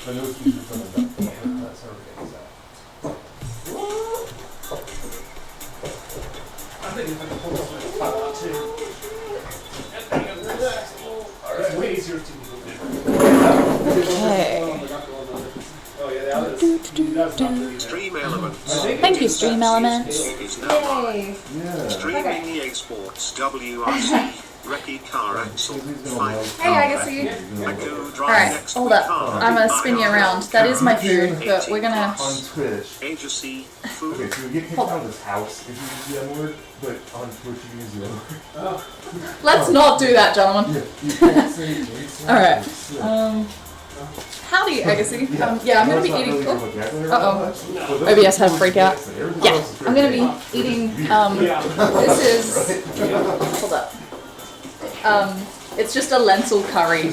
I'm thinking if I can pull this one top out too. It's way easier to do. Okay. Stream Elements. Thank you, Stream Elements. Yay! Streaming EA Sports WRC. Recce car axle. Hey, I can see you. Alright, hold up. I'm gonna spin you around. That is my food, but we're gonna... On Twitch. Agency food. Okay, so you get kicked out of this house if you use the M-word, but on Twitch you use the M-word. Let's not do that, gentlemen. Yeah, you can't say Alright. Howdy, Agassi. Yeah, I'm gonna be eating... Uh-oh. OBS had a freak out. Yeah, I'm gonna be eating... This is... Hold up. It's just a lentil curry.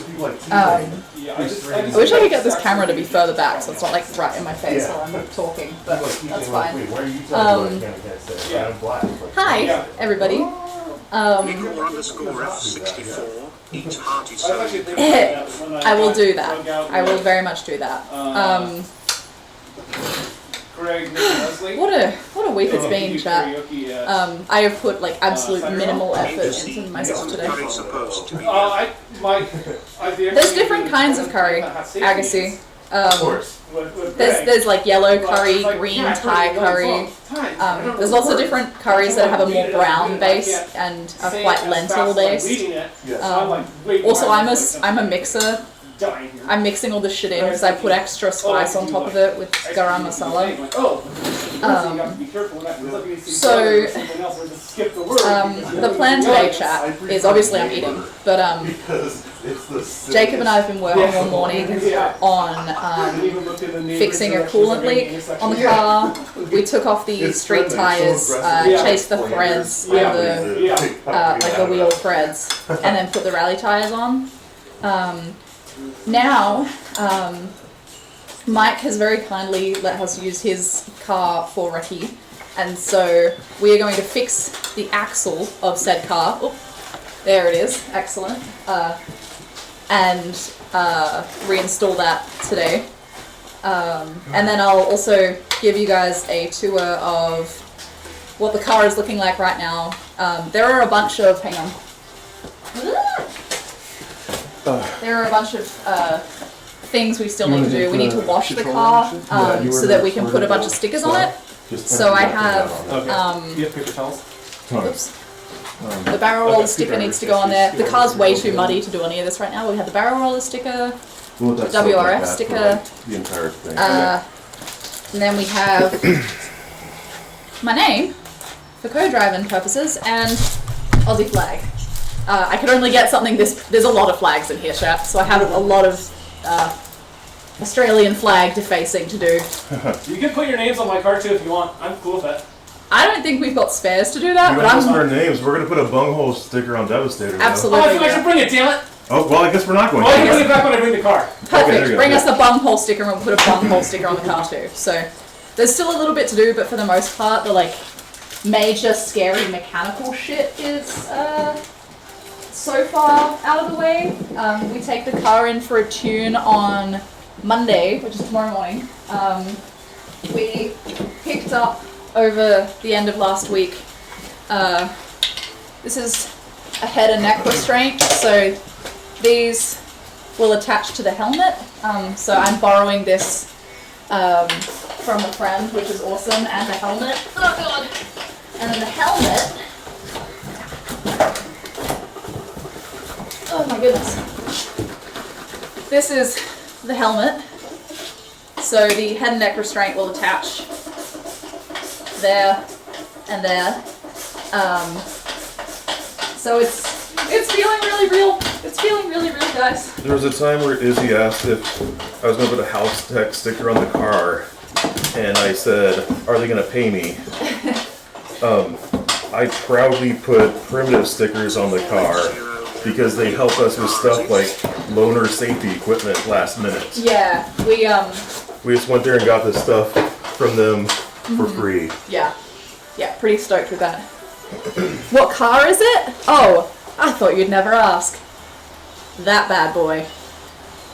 I wish I could get this camera to be further back so it's not like right in my face while I'm talking, but that's fine. Hi, everybody. Nickel_F64 eats hearty soup. I will do that. I will very much do that. What a week it's been, chat. I have put like absolute minimal effort into myself today. There's different kinds of curry, Agassi. There's like yellow curry, green Thai curry. There's lots of different curries that have a more brown base and are quite lentil based. Also, I'm a mixer. I'm mixing all this shit in because I put extra spice on top of it with garam masala. The plan today, chat, is obviously I'm eating, but Jacob and I have been working all morning on fixing a coolant leak on the car. We took off the street tires, chased the threads on the like the wheel threads, and then put the rally tires on. Now, Mike has very kindly let us use his car for Recce, and so we are going to fix the axle of said car. Oop, there it is, excellent. And reinstall that today. And then I'll also give you guys a tour of what the car is looking like right now. There are a bunch of, hang on. There are a bunch of things we still need to do. We need to wash the car so that we can put a bunch of stickers on it. So I have, you have paper towels? oops. The barrel roller sticker needs to go on there. The car's way too muddy to do any of this right now. We have the barrel roller sticker, WRF sticker, the entire thing. and then we have my name for co-driving purposes and Aussie flag. I could only get something there's a lot of flags in here, chat, so I have a lot of Australian flag defacing to do. You can put your names on my car too if you want. I'm cool with that. I don't think we've got spares to do that. You but want our names? We're gonna put a bunghole sticker on Devastator. Absolutely. Oh, I think I should bring it, damn it! Oh, well, I guess we're not going Well, to. you bring it back when I bring the car. Perfect. Okay, Bring us the bunghole sticker and we'll put a bunghole sticker on the car too. So there's still a little bit to do, but for the most part, the like major scary mechanical shit is so far out of the way. We take the car in for a tune on Monday, which is tomorrow morning. We picked up over the end of last week. This is a head and neck restraint, so these will attach to the helmet. So I'm borrowing this from a friend, which is awesome, and the helmet. Oh god! And then the helmet. Oh my goodness. This is the helmet. So the head and neck restraint will attach there and there. So it's feeling really real. It's feeling really real, guys. There was a time where Izzy asked if I was going to put a house tech sticker on the car, and I said, "Are they going to pay me?" I proudly put primitive stickers on the car because they help us with stuff like loaner safety equipment last minute. Yeah, We just went there and got this stuff from them for free. Yeah, pretty stoked with that. What car is it? Oh, I thought you'd never ask. That bad boy.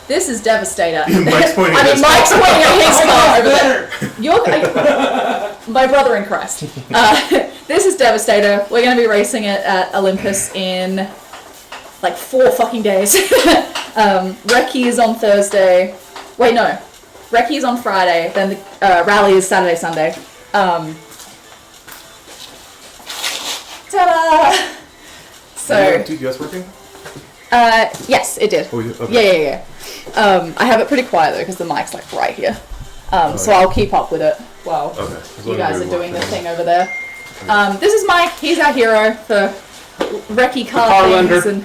This is Devastator. Mike's pointing I at mean, his Mike's pointing at his car over there. Better. My brother in Christ. This is Devastator. We're going to be racing it at Olympus in like 4 fucking days. Recce is on Thursday. Wait, no. Recce is on Friday. Then the rally is Saturday, Sunday. Ta-da! So. TGS working? Yes, it did. Oh, okay. Yeah. I have it pretty quiet though because the mic's like right here. So I'll keep up with it while you guys are doing the thing over there. This is Mike. He's our hero for Recce car things and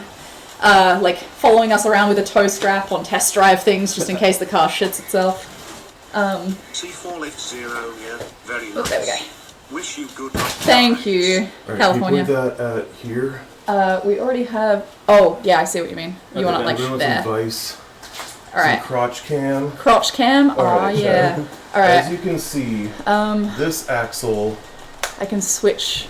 like following us around with a tow strap on test drive things just in case the car shits itself. C4 lift 0, yeah, very nice. There we go. Wish you good luck. Thank you, Alright, California. Can you put that here? We already have. Oh yeah, I see what you mean. You want it like there. Some vice, All right. some crotch cam. Crotch cam. Oh Alright, yeah. so, All right. As you can see, this axle. I can switch.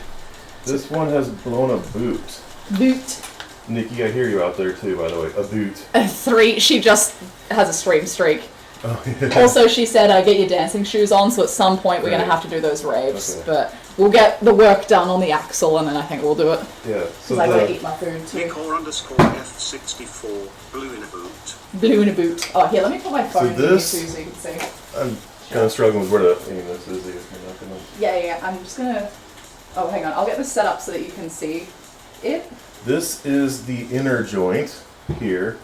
This one has blown a boot. Boot. Nikki, I hear you out there too, by the way. A boot. 3. She just has a stream streak. Oh, yeah. Also, she said, get your dancing shoes on, so at some point we're going to have to do those raves. Okay. But we'll get the work done on the axle, and then I think we'll do it. Yeah. Because I got to eat my food, too. Nicor_F64, blue in a boot. Blue in a boot. Oh, here, let me put my phone in here, this- too, so you can see. I'm kind of struggling with where to aim this is. If you're not gonna... Yeah. I'm just going to... Oh, hang on. I'll get this set up so that you can see it. This is the inner joint here.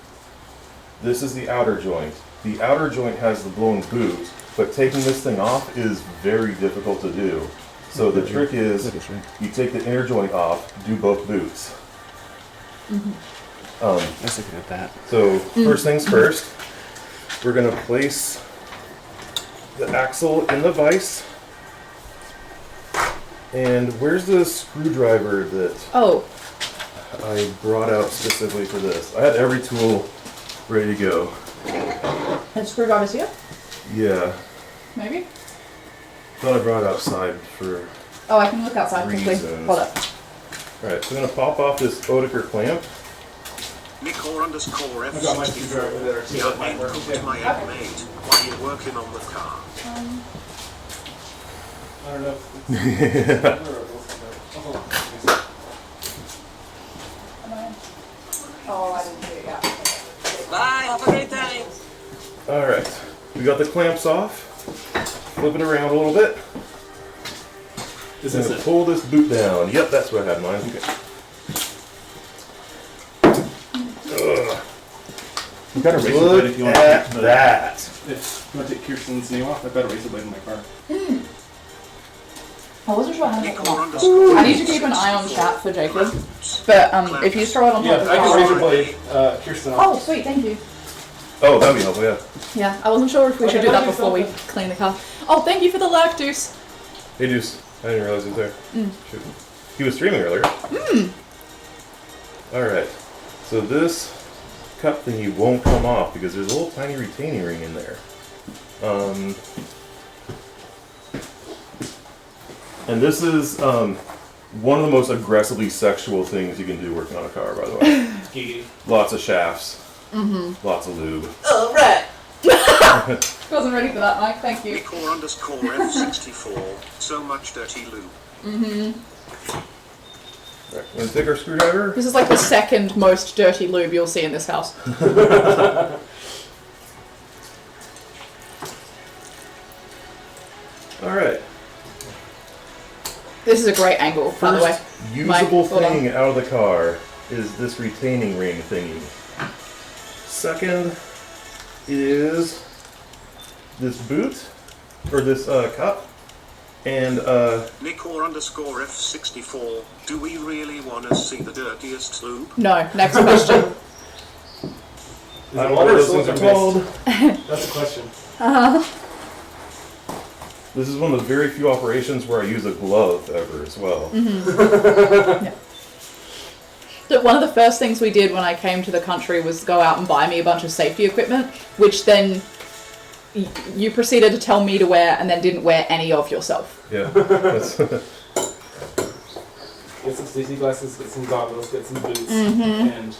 This is the outer joint. The outer joint has the blown boot, but taking this thing off is very difficult to do. So the trick is, you take the inner joint off, do both boots. Let's look at that. So first things first, we're gonna place the axle in the vise. And where's the screwdriver that Oh, I brought out specifically for this? I had every tool ready to go. and screwdriver's here? Yeah, Maybe? thought I brought it outside for... Oh, I can look outside quickly. Reasons. Hold up. Alright, so I'm gonna pop off this Oetiker clamp. Nicor_F64. I got my screwdriver there too. Yeah, That might I work. cooked my egg mate while you're working on the car. I don't know. Oh, I didn't do it yet. Bye, have a great time. Alright, we got the clamps off. Flip it around a little bit. Is I'm this gonna it? pull this boot down. Yep, that's what I had mine. Ugh. You've got a razor blade if you Look want to at take the, that. If you want to take Kirsten's name off, I've got a razor blade in my car. I wasn't sure how to come off. Nicor_F64. I need to keep an eye on chat for Jacob. But if you throw it on top Yeah, of the I can car. razor blade Kirsten off. Oh, sweet, thank you. Oh, that'd be helpful, yeah. Yeah, I wasn't sure if we should Okay, do that that'd be before we something. clean the car. Oh, thank you for the like, Deuce. Hey, Deuce. I didn't realize he was there. Shoot. He was streaming earlier. Alright. So this cup thingy won't come off because there's a little tiny retaining ring in there. And this is one of the most aggressively sexual things you can do working on a car, by the way. Giggity. Lots of shafts. Lots of lube. Oh, right. Wasn't ready for that, Mike. Thank you. Nicor_F64. So much dirty lube. Right. Want to take our screwdriver? This is like the second most dirty lube you'll see in this house. Alright. This is a great angle, by the way. First usable hold on. thing out of the car is this retaining ring thingy. Second is this boot, or this cup, and Nicor_F64. Do we really want to see the dirtiest lube? No, next question. I don't know what those things are called. That's a question. This is one of the very few operations where I use a glove ever as well. So one of the first things we did when I came to the country was go out and buy me a bunch of safety equipment, which then you proceeded to tell me to wear and then didn't wear any of yourself. Yeah. That's Get some safety glasses, get some goggles, get some boots, and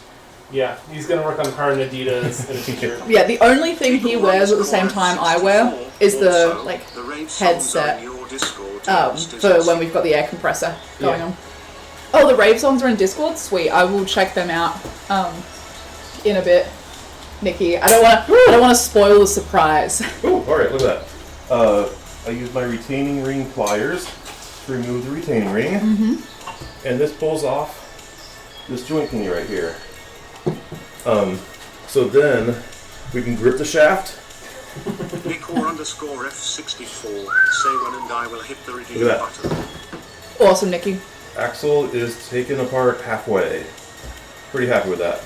Yeah, he's gonna work on the car and Adidas and a t-shirt. Yeah, the only thing he wears at the same time I wear is the Also, like the Raves headset, songs on your Discord for when we've got the air compressor going on. Oh, the Rave songs are in Discord? Sweet. I will check them out in a bit. Nikki, I don't want to spoil the surprise. Ooh, alright, look at that. I use my retaining ring pliers to remove the retaining ring. And this pulls off this joint thingy right here. So then we can grip the shaft. Nicor_F64 say when and I will hit the redeem Look at button. Awesome, Nikki. Axle is taken apart halfway. Pretty happy with that.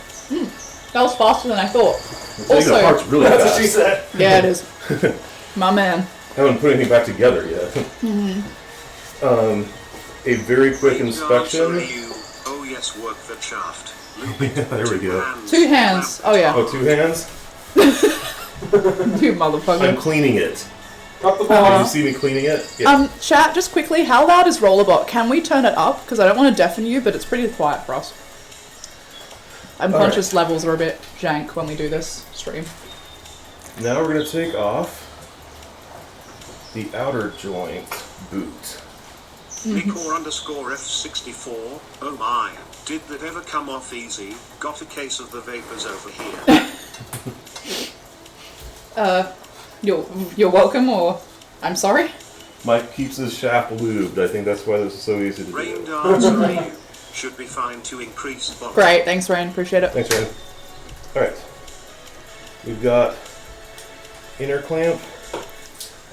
That was faster than I thought. Taking Also, apart's really That's fast. what she said. yeah, it is. My man. Haven't put anything back together yet. A very quick inspection. Oh yes, work the shaft. There we go. 2 hands. Oh yeah. Oh, 2 hands? You motherfucker. I'm cleaning it. Drop the Did ball. you see me cleaning it? Yeah. Chat, just quickly, how loud is Rollerbot? Can we turn it up? Because I don't want to deafen you, but it's pretty quiet for us. I'm All conscious levels are a bit jank when we do this stream. Now we're going to take off the outer joint boot. Nicor_F64 oh my, did that ever come off easy? Got a case of the vapors over here. You're welcome, or I'm sorry. Mike keeps his shaft lubed. I think that's why this is so easy to Rain do. darts are you. Should be fine to increase volume. Great, thanks, Rain. Appreciate it. Thanks, Ryan. Alright. We've got inner clamp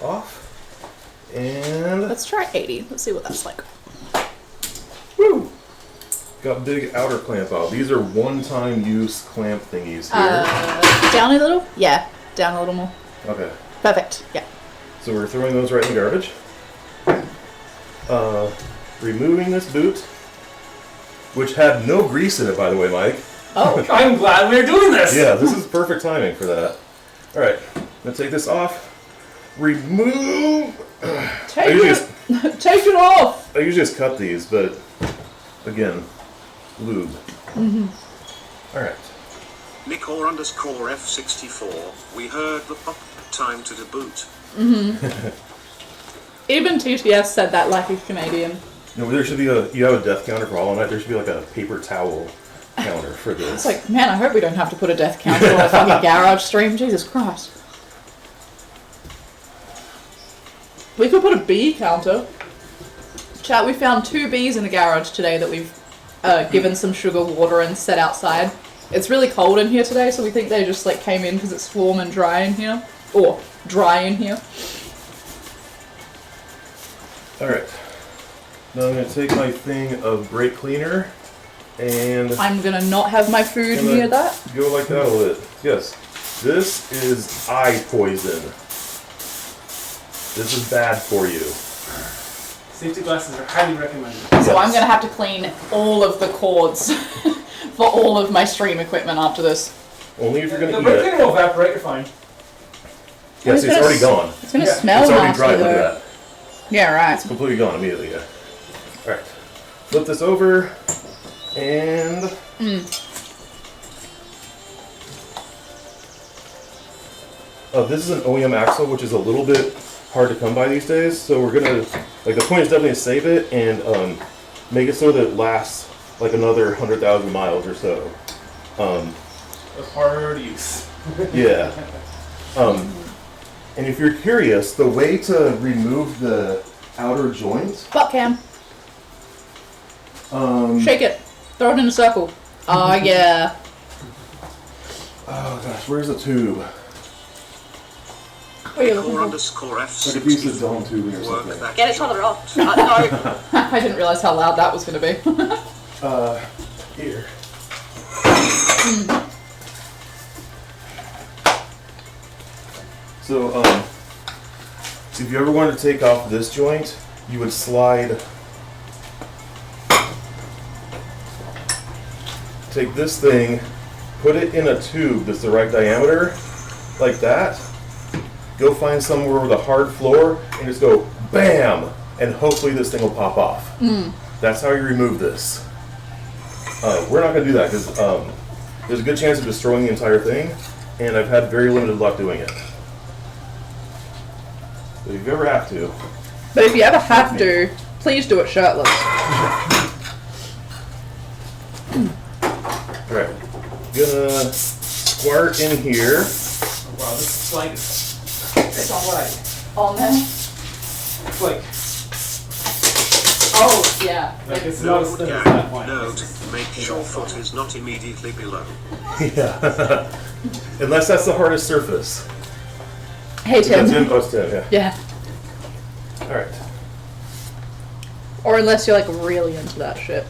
off. And Let's try 80. Let's see what that's like. woo! Got big outer clamp out. These are one-time use clamp thingies here. Down a little? Yeah, down a little more. Okay. Perfect. Yeah. So we're throwing those right in the garbage. Removing this boot, which had no grease in it, by the way, Mike. Oh. I'm glad we're doing this. Yeah, this is perfect timing for that. Alright, I'm gonna take this off. Remove. Take it off. I usually just cut these, but again, lube. Alright. Nicor_F64 we heard the pop time to deboot. Even TTS said that like he's Canadian. No, there should be you have a death counter for Hollow Knight, there should be like a paper towel counter for this. It's like, man, I hope we don't have to put a death counter on a fucking garage stream. Jesus Christ. We could put a bee counter. Chat, we found 2 bees in the garage today that we've given some sugar water and set outside. It's really cold in here today, so we think they just like came in because it's warm and dry in here. Or dry in here. Alright. Now I'm going to take my thing of brake cleaner and I'm gonna not have my food near that. go like that a little bit. Yes. This is eye poison. This is bad for you. Safety glasses are highly recommended. So I'm gonna have to clean all of the cords for all of my stream equipment after this. Only if you're going The to eat brake it. cleaner will evaporate, you're fine. Yes, it's already gone. It's gonna Yeah. smell It's already nasty dry, look though. at that. Yeah, right. Completely gone immediately, yeah. Alright. Flip this over and this is an OEM axle, which is a little bit hard to come by these days, so we're gonna the point is definitely to save it and make it so that it lasts like another 100,000 miles or so. A hard use. Yeah. And if you're curious, the way to remove the outer joint, Butt cam. Shake it. Throw it in a circle. Oh yeah. oh gosh, where's the tube? What are you looking for? Nicor_F64 Like a piece of dome tubing or work something. that Get it on the rocks. No. I didn't realize how loud that was gonna be. Here. So, if you ever wanted to take off this joint, you would slide. Take this thing, put it in a tube that's the right diameter, like that. Go find somewhere with a hard floor and just go BAM! And hopefully this thing will pop off. That's how you remove this. We're not going to do that because there's a good chance of destroying the entire thing, and I've had very limited luck doing it. So if you ever have to. But if you ever have to, please do it shirtless. Alright. Gonna squirt in here. Oh, wow, this is like, it's all right. On there? It's like, Oh, yeah. like it's not as Note, thin as that gang, point. note, make sure foot is not immediately below. Yeah. Unless that's the hardest surface. Hey, Tim. That's in post 10, yeah. Yeah. Alright. Or unless you're like really into that shit.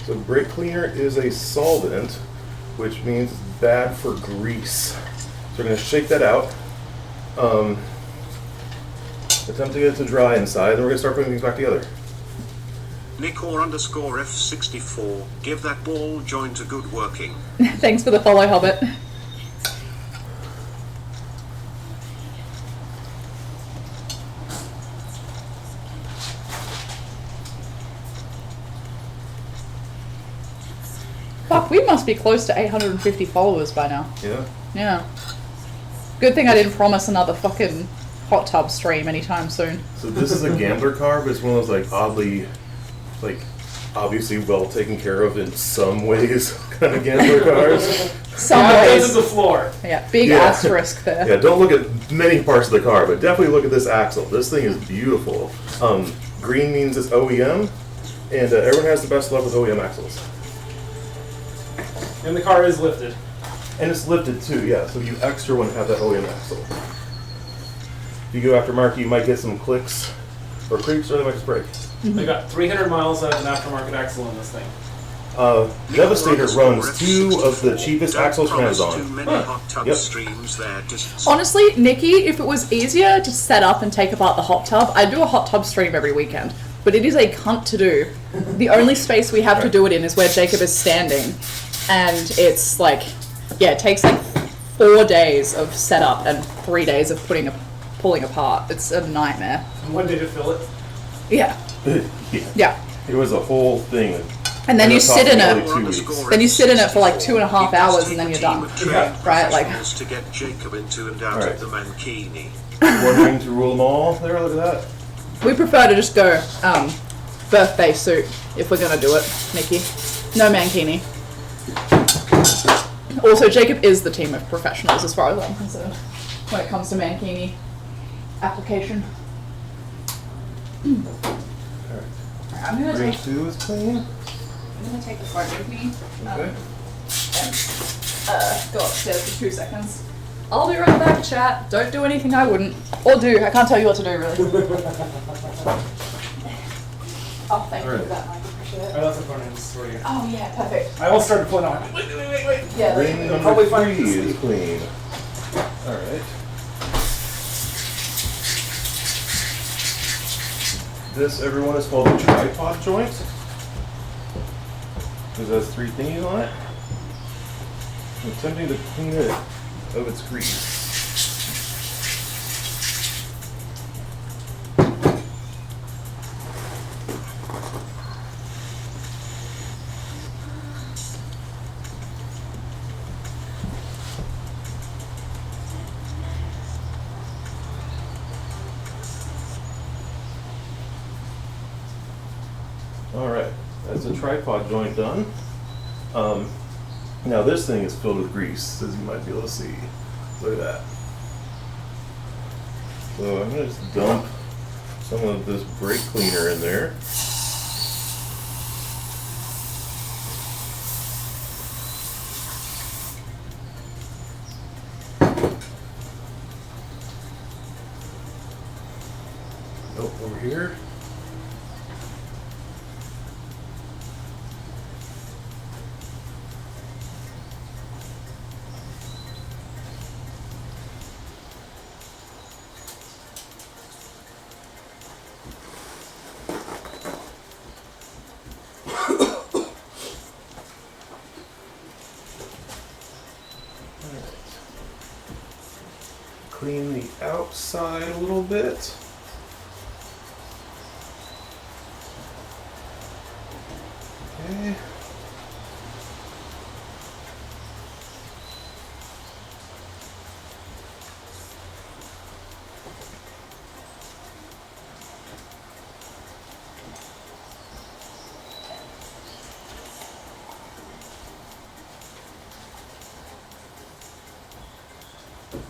So brake cleaner is a solvent, which means it's bad for grease. So we're going to shake that out. Attempt to get it to dry inside, and we're going to start putting things back together. Nickor_F64, give that ball joint a good working. Thanks for the follow, Hobbit. Fuck, we must be close to 850 followers by now. Yeah. Yeah. Good thing I didn't promise another fucking hot tub stream anytime soon. So this is a gambler car, but it's one of those like oddly, like obviously well taken care of in some ways kind of gambler cars. Some Yeah, this is ways. the floor. Yeah, big Yeah. asterisk there. Yeah, don't look at many parts of the car, but definitely look at this axle. This thing is beautiful. Green means it's OEM, and everyone has the best luck with OEM axles. And the car is lifted. And it's lifted too, yeah, so you extra want to have that OEM axle. If you go aftermarket, you might get some clicks or creeps, or they might just break. They got 300 miles out of an aftermarket axle on this thing. Devastator runs 2 of the cheapest Don't axles from promise Amazon. too many hot tub Yep. streams there, just Honestly, Nikki, if it was easier to set up and take apart the hot tub, I'd do a hot tub stream every weekend. But it is a cunt to do. The only space we have to do it in is where Jacob is standing. And it's like, yeah, it takes like 4 days of setup and 3 days of pulling apart. It's a nightmare. And when did it fill it? Yeah. Yeah. Yeah. It was a whole thing. And then you sit in Probably it. 2 weeks. Then you sit in it for like 2.5 hours and then you're done. Right, like- to get Jacob into and out Alright. of the mankini. Wondering to rule them all. There, look at that. We prefer to just go birthday suit if we're gonna do it, Nikki. No mankini. Also, Jacob is the team of professionals as far as I'm concerned when it comes to mankini application. Alright. I'm gonna Green take 2 is clean. the phone with me. Okay. And go upstairs for 2 seconds. I'll be right back, chat. Don't do anything I wouldn't. Or do. I can't tell you what to do, really. Oh, thank you for that, Mike. Appreciate it. Oh, that's a phone for you. Oh, yeah, perfect. I almost started pulling on. Wait. Yeah, Ring that's number probably 3 find this is clean. Alright. This, everyone, is called a tripod joint. Because it has 3 thingies on it. I'm attempting to clean it of its grease. Alright, that's a tripod joint done. Now this thing is filled with grease, as you might be able to see. Look at that. So I'm going to just dump some of this brake cleaner in there. Oh, over here. Clean the outside a little bit.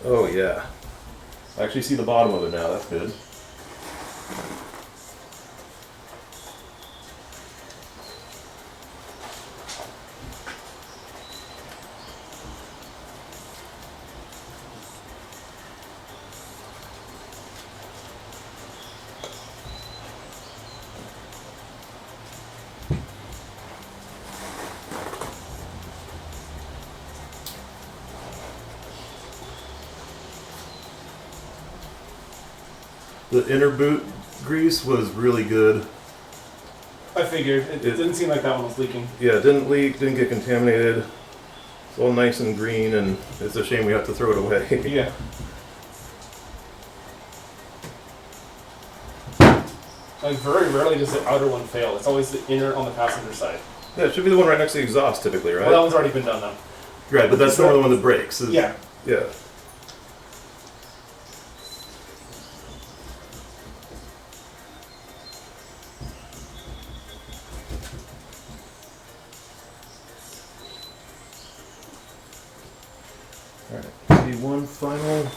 Oh yeah. I actually see the bottom of it now, that's good. The inner boot grease was really good. I figured. It didn't seem like that one was leaking. Yeah, it didn't leak, didn't get contaminated. It's all nice and green, and it's a shame we have to throw it away. Yeah. Like, very rarely does the outer one fail. It's always the inner on the passenger side. Yeah, it should be the one right next to the exhaust typically, right? Well, that one's already been done, though. Right, but that's not the one that breaks. Yeah. Yeah. Alright, maybe one final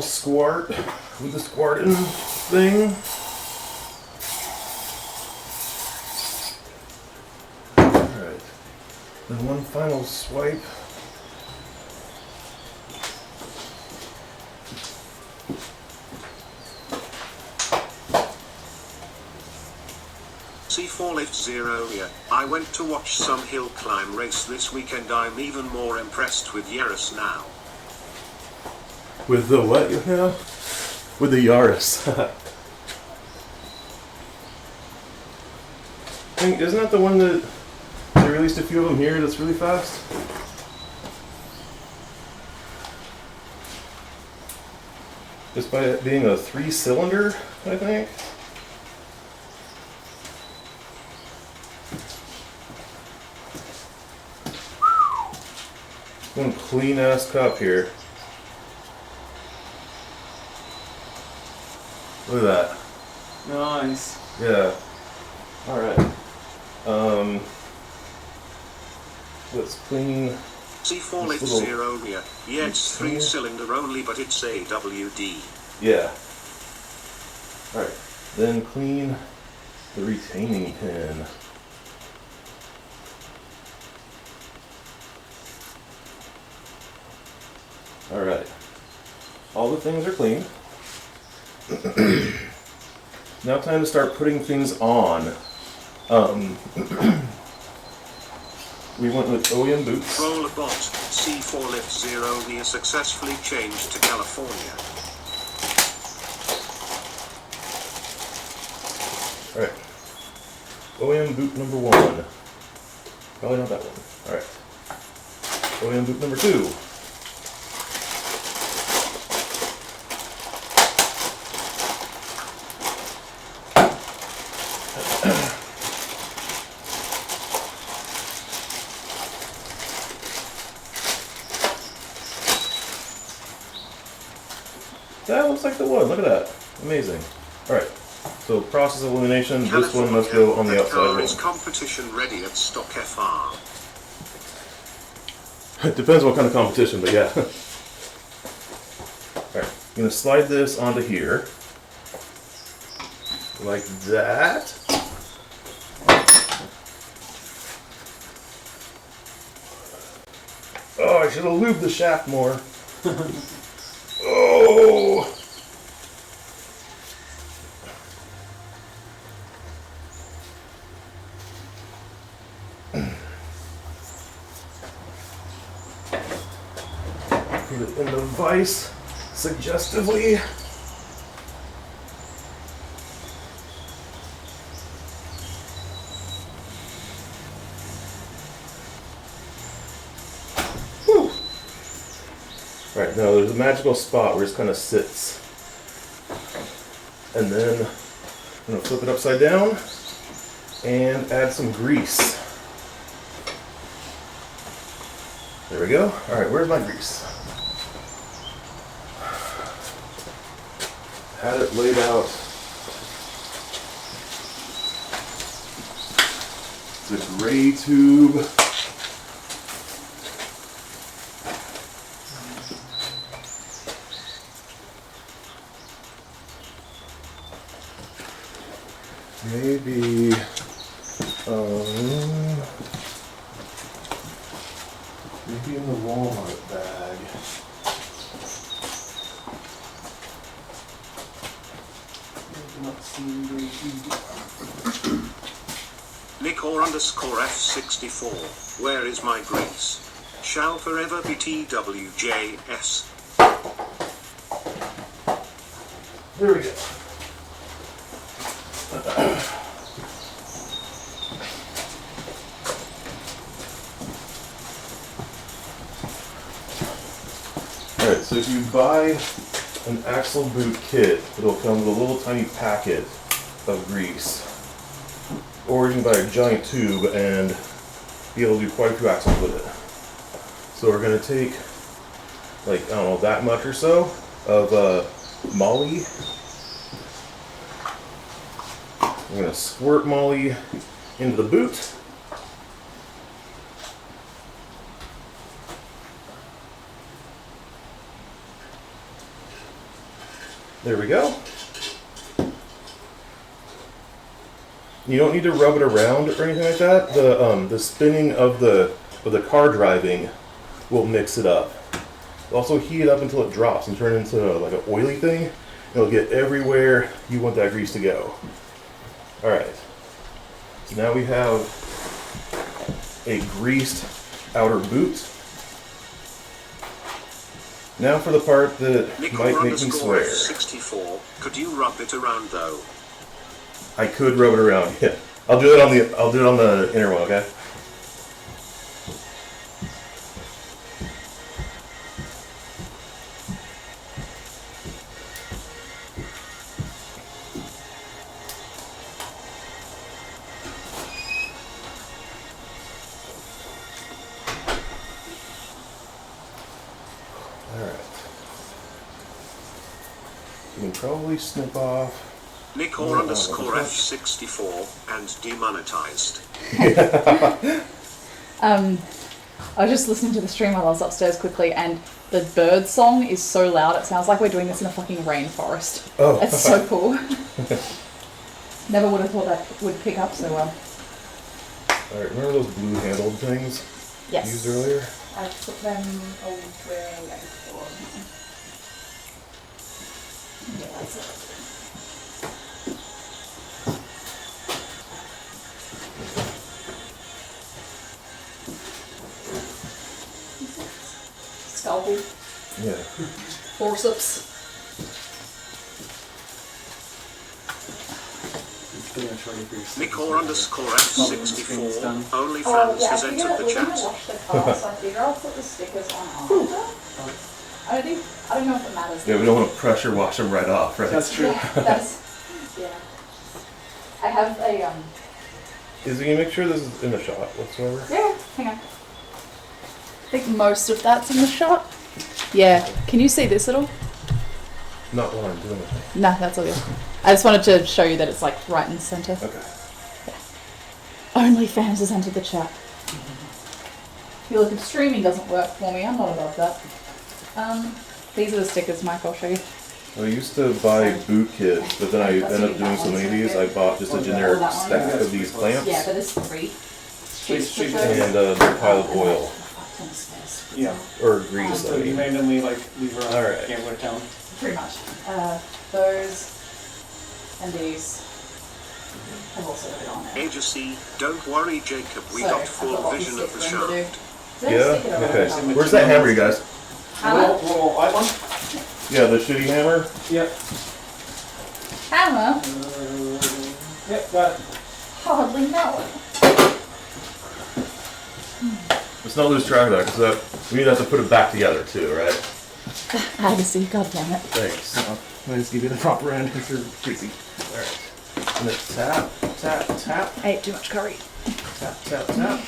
squirt with the squirting thing. Alright, then one final swipe. C4 Lift Zero here. I went to watch some hill climb race this weekend. I'm even more impressed with Yaris now. With the what now? With the Yaris. I think, isn't that the one that they released a few of them here that's really fast? Just by it being a 3-cylinder, I think. One clean ass cup here. Look at that. Nice. Yeah. Alright. Let's clean. C4 this Lift little- Zero here. Yeah, it's 3-cylinder only, but it's AWD. Yeah. Alright. Then clean the retaining pin. Alright. All the things are clean. Now time to start putting things on. We went with OEM boots. Rollerbot, C4 Lift Zero here successfully changed to California. Alright. OEM boot number 1. Probably not that one. Alright. OEM boot number 2. That looks like the one. Look at that. Amazing. Alright. So process of elimination, this one must go on the That outside car is wall. competition ready at Stock FR. It depends what kind of competition, but yeah. Alright, I'm gonna slide this onto here. Like that. Oh, I should have lubed the shaft more. Oh! Put it in the vise suggestively. Whew. Right, now there's a magical spot where it kind of sits. And then I'm going to flip it upside down and add some grease. There we go. Alright, where's my grease? Had it laid out. The gray tube. Maybe in the Walmart bag. Nickor_F64. Where is my grease? Shall forever be TWJS. There we go. Alright, so if you buy an axle boot kit, it'll come with a little tiny packet of grease. Or you can buy a giant tube and be able to do quite a few axles with it. So we're going to take, like, I don't know, that much or so of Molly. I'm going to squirt Molly into the boot. There we go. You don't need to rub it around or anything like that. The spinning of the car driving will mix it up. Also heat it up until it drops and turn it into like an oily thing. It'll get everywhere you want that grease to go. Alright. So now we have a greased outer boot. Now for the part that might make me swear. Nickor_F64. Could you rub it around though? I could rub it around. Yeah. I'll do it on the inner one, okay? Alright. You can probably snip off. Nickor_F64 and demonetized. I was just listening to the stream while I was upstairs quickly, and the bird song is so loud, it sounds like we're doing this in a fucking rainforest. Oh. It's so cool. Never would have thought that would pick up so well. Alright, remember those blue-handled things Yes. used earlier? I put them away before. Yeah, that's it. Scalpel, Yeah. forceps. Nickor_F64. Only Oh, fans yeah, I has figured entered the we're gonna chat. wash the car, so I figure I'll put the stickers on after. I don't know if it matters. Yeah, we don't want to pressure wash them right off, right? That's true. Yeah, that's, yeah. I have a, Is you make sure this is in the shot whatsoever? yeah, hang on. I think most of that's in the shot. Yeah, can you see this at all? Not while I'm doing it. No, that's all good. I just wanted to show you that it's like right in the center. Okay. Only fans has entered the chat. You look, if streaming doesn't work for me, I'm not above that. These are the stickers, Mike, I'll show you. I used to buy boot kits, but then I ended up doing so many of these, I bought just a generic stack of these clamps Yeah, but there's 3 sheets to sheets. show. and a pile of oil. Yeah. Or grease, I So you mean. randomly like leave around Alright. Gambler Town. Pretty much. Those and these have also got it on there. Agency, don't worry Jacob, we So, got I've full got what we vision of the stick them to do. shaft. There's a Yeah? sticker over Okay. there. Where's that hammer, you guys? Hammer? Roll I one? Yeah, the shitty hammer? Yep. Hammer? Yep, got it. Hardly know it. Let's not lose track of that, because we need to have to put it back together too, right? Agassi, goddammit. Thanks. Let us give you the proper end because you're crazy. Alright. And then tap, tap, tap, I ate too much curry. tap, tap, tap.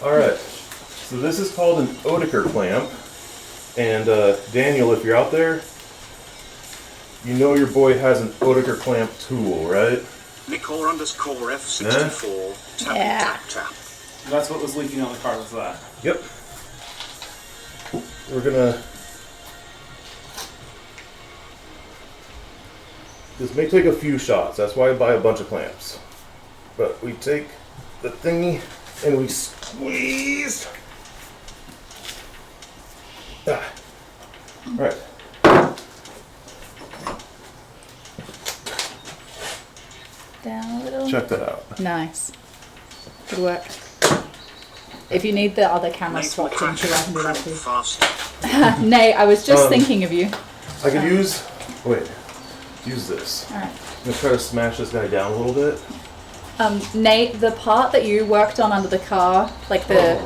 Alright. So this is called an Oetiker clamp. And Daniel, if you're out there, you know your boy has an Oetiker clamp tool, right? Nickor_F64. Tap, Yeah. tap, tap. That's what was leaking on the car was that. Yep. We're gonna... This may take a few shots, that's why I buy a bunch of clamps. But we take the thingy and we squeeze. check that out. Nice. Good work. If you need the other camera Nate will swapped crash into, I can do that print too. fast. Nay, I was just thinking of you. I could use, wait, use this. Alright. I'm gonna try to smash this guy down a little bit. Nate, the part that you worked on under the car, like the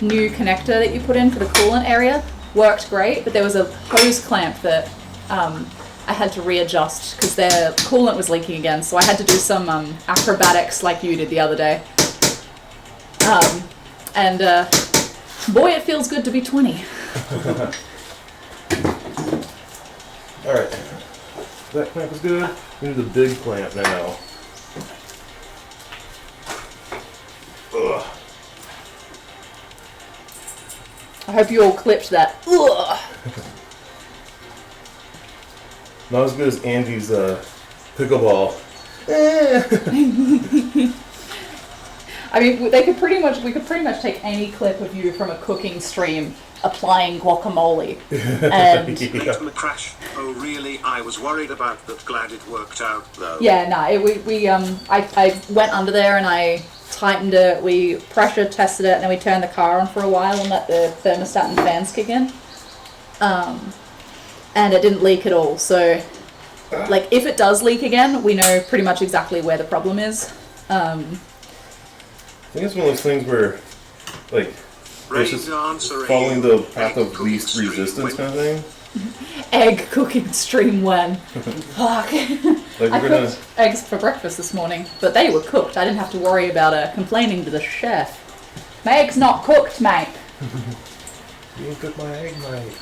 new connector that you put in for the coolant area, worked great, but there was a hose clamp that I had to readjust because their coolant was leaking again, so I had to do some acrobatics like you did the other day. Boy, it feels good to be 20. Alright, that clamp is good. We need the big clamp now. Ugh. I hope you all clipped that. Ugh. Not as good as Andy's pickleball. I mean, we could pretty much take any clip of you from a cooking stream applying guacamole, and Nate McCrash. Oh really? I was worried about that. Glad it worked out though. yeah, no, I went under there and I tightened it. We pressure tested it, and then we turned the car on for a while and let the thermostat and fans kick in, and it didn't leak at all. So, like, if it does leak again, we know pretty much exactly where the problem is. I think it's one of those things where, like, it's Raves just answer following the path of cooking least stream resistance when- kind of thing. Egg cooking stream when. Fuck. Like, I we're gonna. cooked eggs for breakfast this morning, but they were cooked. I didn't have to worry about complaining to the chef. My egg's not cooked, mate. You didn't cook my egg, mate.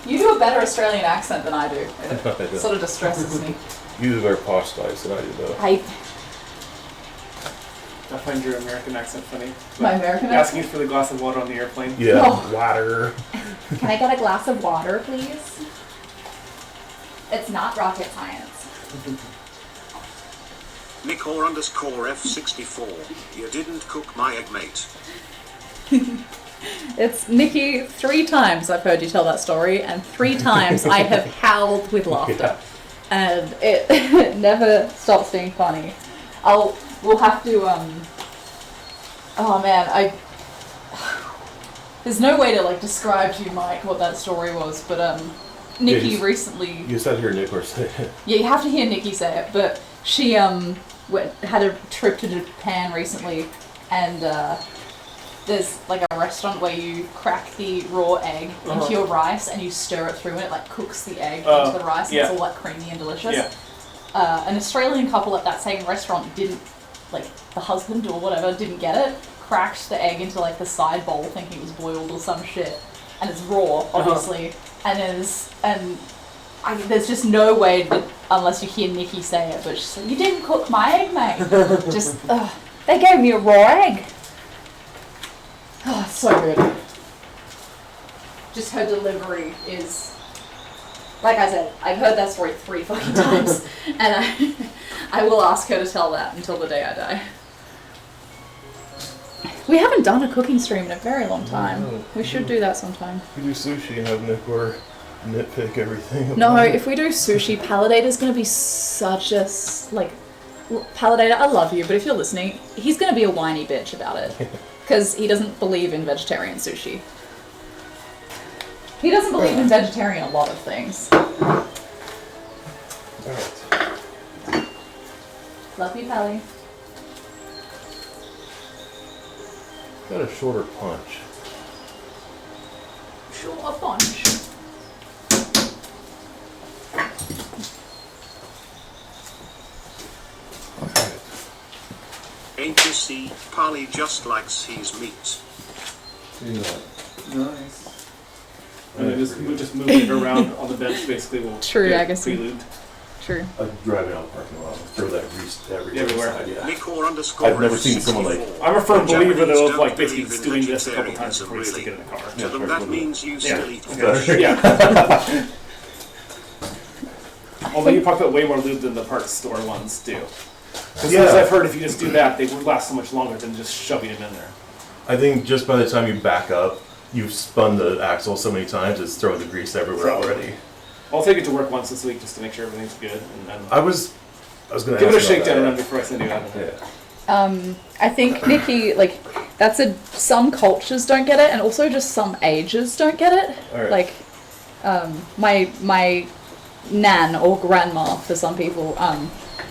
You do a better Australian accent than I do. I It don't. sort of distresses me. You do a very posh spice than I do, though. I find your American accent funny. My American Asking accent? for the glass of water on the airplane. Yeah, Oh. water. Can I get a glass of water, please? It's not rocket science. Nick_F64. You didn't cook my egg, mate. It's Nikki. 3 times I've heard you tell that story, and 3 times I have howled with laughter. And it never stops being funny. We'll have to, oh man, there's no way to, like, describe to you, Mike, what that story was, but, Nikki Yeah, recently, You just had to hear Nick or say it. yeah, you have to hear Nikki say it, but she, had a trip to Japan recently, and, there's, like, a restaurant where you crack the raw egg into your rice and you stir it through and it, like, cooks the egg into the rice and yeah. it's all, like, creamy and delicious. Yeah. An Australian couple at that same restaurant didn't, like, the husband or whatever didn't get it, cracked the egg into, like, the side bowl thinking it was boiled or some shit, and it's raw, obviously, and there's just no way that, unless you hear Nikki say it, but she's like, you didn't cook my egg, mate. Just, they gave me a raw egg. Oh, it's so good. Just her delivery is, like I said, I've heard that story 3 fucking times, and I will ask her to tell that until the day I die. We haven't done a cooking stream in a very long time. No. We should do that sometime. We do sushi and have Nick or nitpick everything. No, if we do sushi, Paladator's gonna be such a, like, Paladator, I love you, but if you're listening, he's gonna be a whiny bitch about it. Because he doesn't believe in vegetarian sushi. He doesn't believe in vegetarian a lot of things. Alright. Love you, Pally. Got a shorter punch. Sure, a bunch. Alright. Ain't you see, Polly just likes his meat. See that? Nice. And then just moving it around on the bench basically will True, get I guess. pre-lubed. True. I'd drive out the parking lot and throw that grease Everywhere. Side, yeah. Nick_F64. I've never seen someone like- I'm a firm believer Japanese though of don't like basically believe in doing this a couple times vegetarianism, before you stick it really. in the car. To them, that means you Yeah. still eat Okay. fish. Yeah. Although you probably put way more lube than the parts store ones do. Because Yeah. as I've heard, if you just do that, they would last so much longer than just shoving them in there. I think just by the time you back up, you've spun the axle so many times, it's throwing the grease everywhere Probably. already. I'll take it to work once this week just to make sure everything's good, and then I was I was going to Give it a ask about shakedown that. around before I send you out. Yeah. I think Nikki, like, some cultures don't get it, and also just some ages don't get it. All right. Like, my nan or grandma for some people,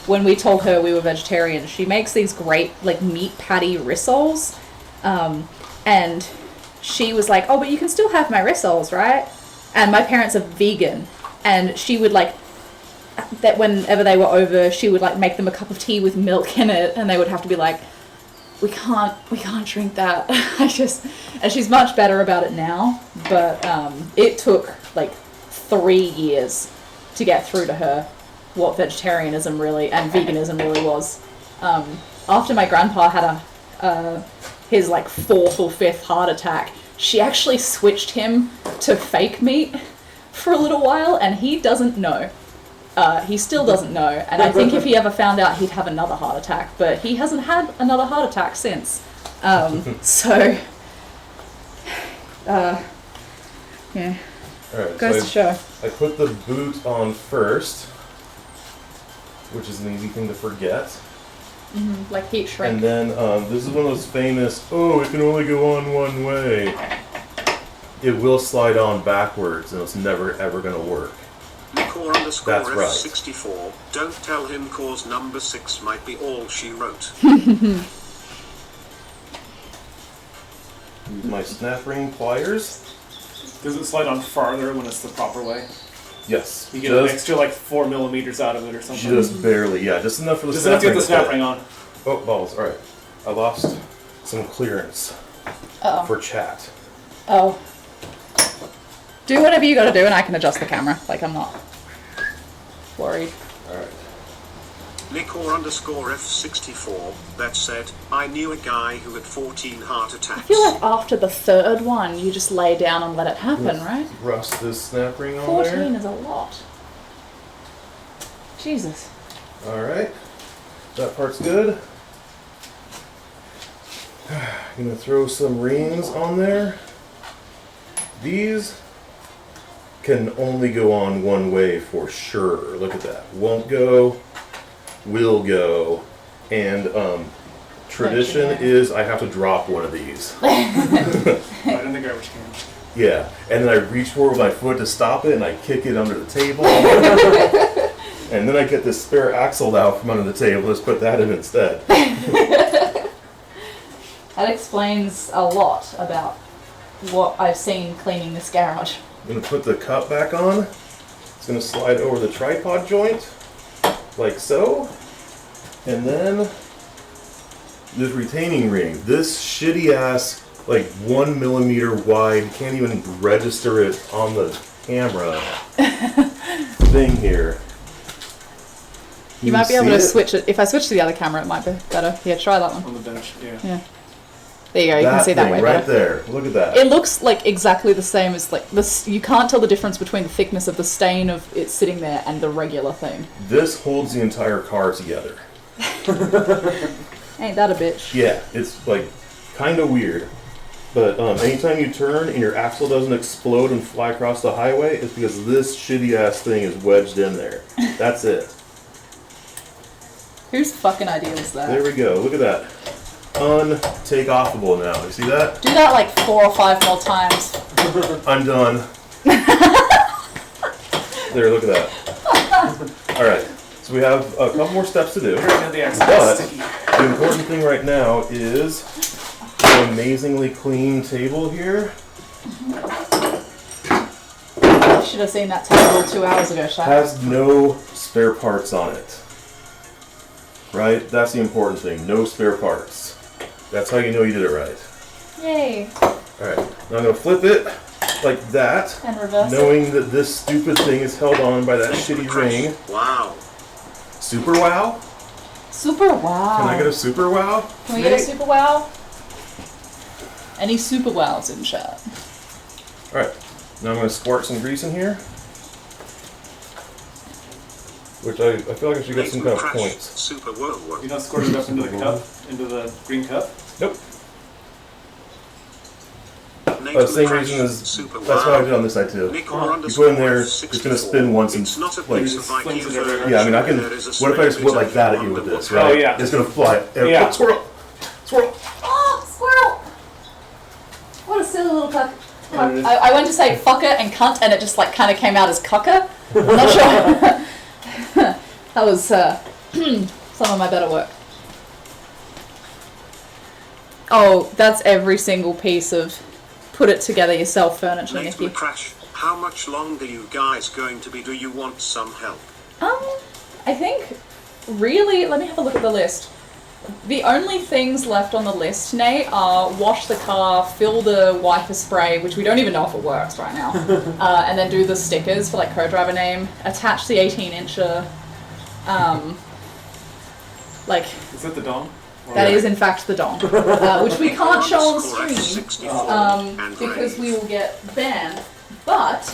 when we told her we were vegetarian, she makes these great like meat patty rissoles, and she was like, "Oh, but you can still have my rissoles, right?" And my parents are vegan, and she would like that whenever they were over, she would like make them a cup of tea with milk in it, and they would have to be like, we can't drink that. And she's much better about it now, but it took like 3 years to get through to her what vegetarianism really and veganism really was. After my grandpa had his like 4th or 5th heart attack, she actually switched him to fake meat for a little while, and he doesn't know. He still doesn't know, and I think if he ever found out, he'd have another heart attack, but he hasn't had another heart attack since. So, yeah, Alright, goes to so show. I put the boot on first, which is an easy thing to forget. Like heat shrink. And then this is one of those famous, oh, it can only go on one way. It will slide on backwards, and it's never ever going to work. Core That's underscore right. F64. Don't tell him cause number 6 might be all she wrote. Use my snap ring pliers. Does it slide on farther when it's the proper way? Yes. You get an extra like 4 millimeters out of it or something. Just barely, yeah. Just enough for the Just snap enough to ring. get the snap ring on. Oh, balls. Alright. I lost some clearance for chat. Oh. Do whatever you gotta do, and I can adjust the camera. Like, I'm not worried. Alright. Liquor underscore F64. That said, I knew a guy who had 14 heart attacks. I feel like after the 3rd one, you just lay down and let it happen, right? Rust this snap ring on 14 there. is a lot. Jesus. Alright. That part's good. I'm gonna throw some rings on there. These can only go on one way for sure. Look at that. Won't go, will go, and tradition is I have to drop one of these. Right in the garbage can. Yeah, and then I reach forward with my foot to stop it, and I kick it under the table. And then I get this spare axle out from under the table. Let's put that in instead. That explains a lot about what I've seen cleaning this garage. I'm going to put the cup back on. It's going to slide over the tripod joint, like so. And then this retaining ring. This shitty ass, like 1 millimeter wide, can't even register it on the camera thing here. You might be able to see it? switch it. If I switch to the other camera, it might be better. Yeah, try that one. On the bench, yeah. Yeah. There you go. You can see that thing way right better. there. Look at that. It looks like exactly the same as like this. You can't tell the difference between the thickness of the stain of it sitting there and the regular thing. This holds the entire car together. Ain't that a bitch? Yeah, it's like kind of weird. But anytime you turn and your axle doesn't explode and fly across the highway, it's because this shitty ass thing is wedged in there. That's it. Whose fucking idea was that? There we go. Look at that. Untakeoffable now. You see that? Do that like 4 or 5 more times. I'm done. There, look at that. Alright, so we have a couple more steps to do. And the axle But is sticky. the important thing right now is the amazingly clean table here. I should have seen that table 2 hours ago, Shaq. Has no spare parts on it. Right? That's the important thing. No spare parts. That's how you know you did it right. Yay. Alright, now I'm going to flip it like that, And reverse it. knowing that this stupid thing is held on by that shitty ring. Wow. Super wow? Super wow. Can I get a super wow? Can we get a Nate? super wow? Any super wows in chat? Alright, now I'm going to squirt some grease in here. Which I feel like I should get some kind of Crash. points. Super whoa. You not squirt it up into the cup, into the green cup. Nope. Same reason as that's what I did on this side too. You put in there, it's gonna spin once and like. Yeah, I mean I can. What if I just went like that at you with this, right? Oh, yeah. It's gonna fly. Yeah. Squirrel, squirrel. Oh, squirrel! What a silly little cuck. I went to say fucker and cunt, and it just like kind of came out as cucker. I'm not sure. That was some of my better work. Oh, that's every single piece of put it together yourself furniture, Nate Nikki. McCrash, how much longer you guys going to be? Do you want some help? I think really, let me have a look at the list. The only things left on the list, Nate, are wash the car, fill the wiper spray, which we don't even know if it works right now, and then do the stickers for like co-driver name, attach the 18-incher, like... Is that the dong? That is in fact the dong, which we can't show on stream, because we will get banned, but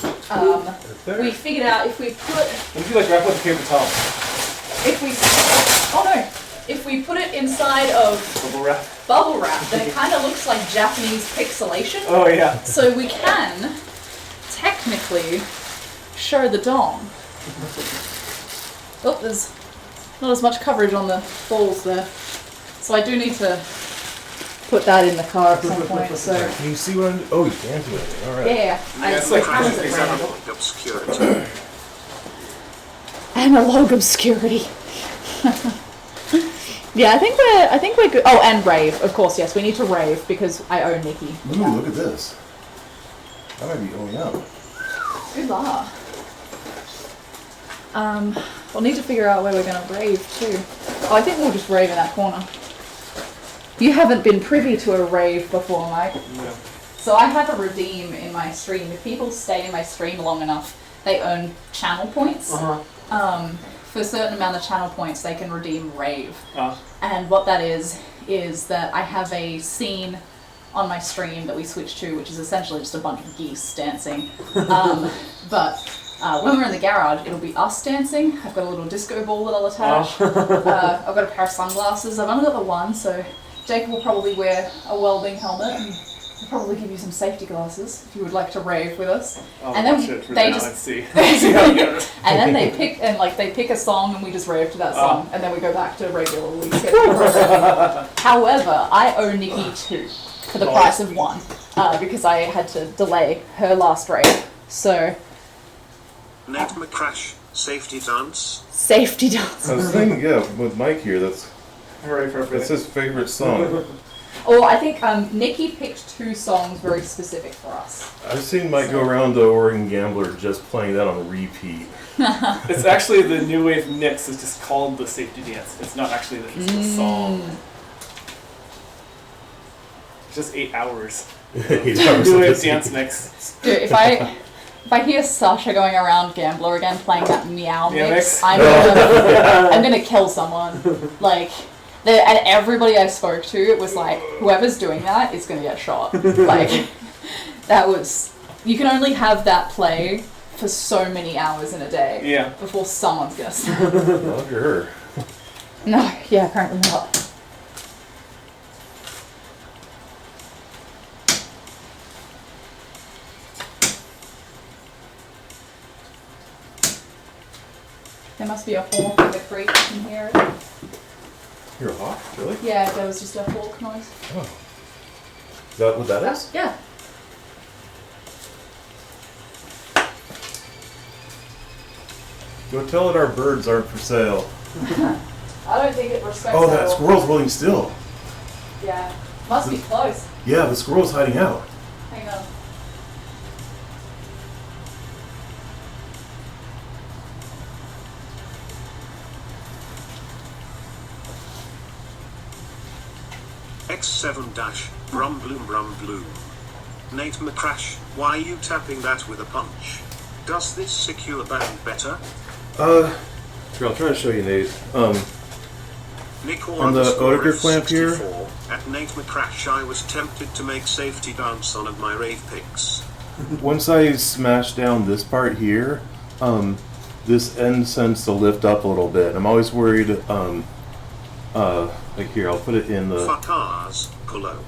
we figured out if we put... What if you like wrap with a paper towel? If we put it inside of Bubble wrap? then it kind of looks like Japanese pixelation. Oh yeah. So we can technically show the dong. Oh, there's not as much coverage on the balls there. So I do need to put that in the car at some point. So Can you see what I'm? Oh, you can do it. All right. yeah, it's like cameras it's at like random. Obscurity. Analog obscurity. Yeah, I think we're good. Oh, and rave, of course. Yes, we need to rave because I own Nikki. Ooh, look at this. That might be OEM. Good luck. We'll need to figure out where we're going to rave too. Oh, I think we'll just rave in that corner. You haven't been privy to a rave before, Mike. No. So I have a redeem in my stream. If people stay in my stream long enough, they earn channel points. For a certain amount of channel points, they can redeem rave. And what that is that I have a scene on my stream that we switch to, which is essentially just a bunch of geese dancing. But when we're in the garage, it'll be us dancing. I've got a little disco ball that I'll attach. I've got a pair of sunglasses. I've only got the one, so Jacob will probably wear a welding helmet and I'll probably give you some safety glasses if you would like to rave with us. And then they just see. and then they pick a song and we just rave to that song and then we go back to regularly scheduled programming. However, I owe Nikki 2 for the price of 1 because I had to delay her last rave. So Nate McCrash, safety dance. safety dance. I was thinking, yeah, with Mike here, that's Hooray for everything. his favorite song. Or I think Nikki picked 2 songs very specific for us. I've seen Mike go around the Oregon Gambler just playing that on repeat. It's actually the new wave mix. It's just called the safety dance. It's not actually the song. It's just 8 hours. 8 hours New of wave this. dance mix. Dude, if I hear Sasha going around Gambler again playing that meow mix, mix? I'm gonna kill someone. Like, and everybody I spoke to, it was like, whoever's doing that is gonna get shot. Like, that was, you can only have that play for so many hours in a day. Yeah. Before someone's gonna snap. Look at her. No, yeah, apparently not. There must be a hawk in the creek, you can hear it. You're a hawk? Really? Yeah, there was just a hawk noise. Oh. Is that what that is? Yeah. Go tell it our birds aren't for sale. I don't think it respects Oh, that our- squirrel's holding still. Yeah. Must be close. Yeah, the squirrel's hiding out. Hang on. X7 dash, brum bloom brum bloom. Nate McCrash, why are you tapping that with a punch? Does this secure band better? Here, I'll try to show you, Nate. Nick On the Odeker clamp here? 64, at Nate McCrash I was tempted to make safety dance on of my rave pics. Once I smash down this part here, this end tends to lift up a little bit. I'm always worried, like here, I'll put it in the, Fuck ours, Polo.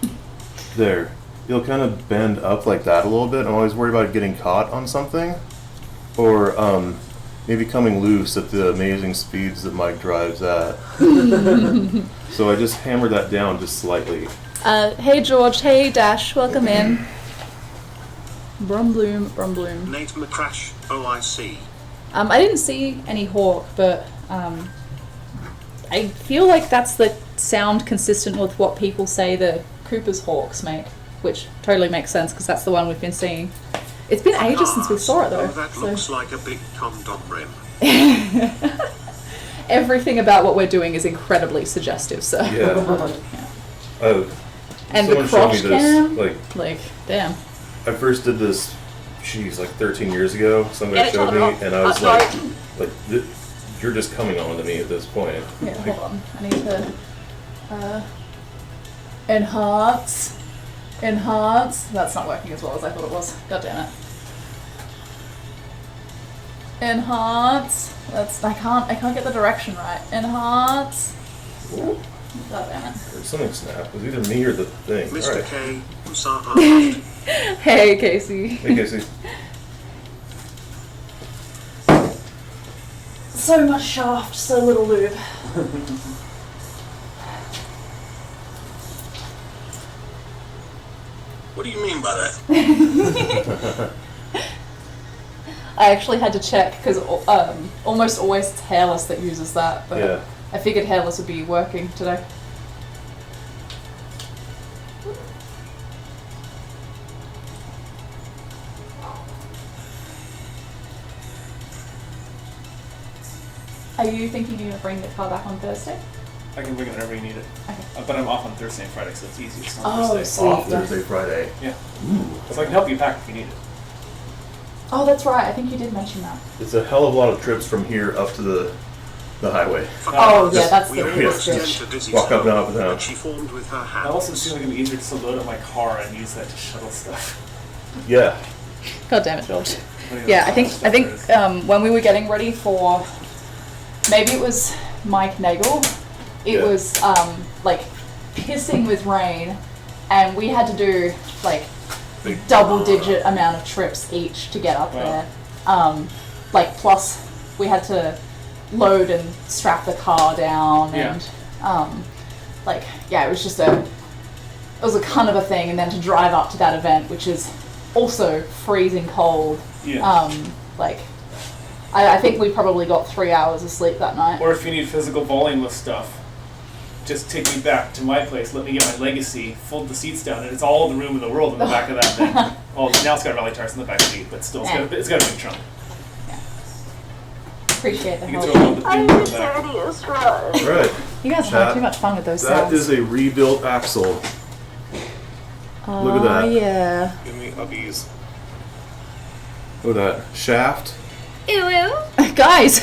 there. you'll kind of bend up like that a little bit. I'm always worried about getting caught on something, or maybe coming loose at the amazing speeds that Mike drives at. So I just hammered that down just slightly. Hey George, hey Dash, welcome in. Brum bloom, brum bloom. Nate McCrash, OIC. I didn't see any hawk, but I feel like that's the sound consistent with what people say the Cooper's hawks make, which totally makes sense because that's the one we've been seeing. It's been ages since we saw it though. Oh, that looks like a big condom rim. Everything about what we're doing is incredibly suggestive, so. Yeah. And the someone showed crotch me cam, this, like, damn. I first did this, like 13 years ago. Somebody Get it, showed me, turn it off. and I was Sorry. you're just coming on to me at this point. Yeah, hold on. I need to enhance. That's not working as well as I thought it was. God damn it. Enhance. I can't get the direction right. Enhance. God damn it. Or something snapped. It was either me or the thing. Mr. Alright. K, Usaha. Hey Casey. Hey, Casey. So much shaft, so little lube. What do you mean by that? I actually had to check because almost always it's Hairless that uses that, but Yeah. I figured Hairless would be working today. Are you thinking you're going to bring the car back on Thursday? I can bring it whenever you need it. Okay. But I'm off on Thursday and Friday, so it's easiest on Oh, Thursday. sweet. Off Thursday, Friday. Yeah. Ooh. So I can help you pack if you need it. Oh, that's right. I think you did mention that. It's a hell of a lot of trips from here up to the highway. Oh, yeah, that's We the almost biggest went bitch. to Dizzy's Walk up and home, up and down. and she formed with her It hands. also seems like it'd be easier just to load up my car and use that to shuttle stuff. Yeah. God damn it, George. Putting Yeah, on I think stuff is- when we were getting ready for, maybe it was Mike Nagel, it Yeah. was like pissing with rain, and we had to do like double-digit amount of trips each to get up Wow. there. Like plus we had to load and strap the car down, Yeah. and like yeah, it was just it was a kind of a thing, and then to drive up to that event, which is also freezing cold. Yeah. Like, I think we probably got 3 hours of sleep that night. Or if you need physical volume with stuff, just take me back to my place, let me get my Legacy, fold the seats down, and it's all the room in the world in the back of that thing. Well, now it's got rally tires in the back seat, but still, it's got a big trunk. Appreciate the You can help. throw all the people in the back. Right. You guys Chat. have too much fun with those That sounds. is a rebuilt axle. Look at that. Yeah. Give me uppies. Look at that. Shaft. Guys!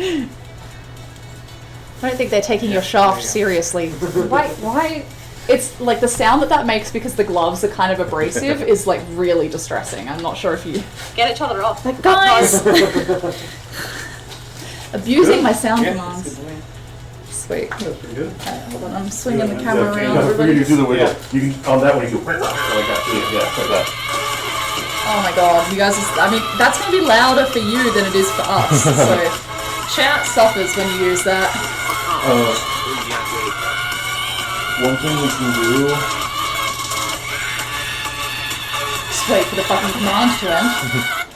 I don't think they're taking your shaft seriously. Why? It's like the sound that makes because the gloves are kind of abrasive is like really distressing. I'm not sure if you. Get each other off. Like, guys! Abusing my sound Yeah, commands. that's good to me. Sweet. That's pretty good. Hold on, I'm swinging the camera around. Yeah, Everybody. you do the wiggle. Yeah. You can on that one you go like that too. Yeah, like that. Oh my god, you guys, I mean, that's going to be louder for you than it is for us. So, chat suffers when you use that. One thing we can do. Just wait for the fucking command to end.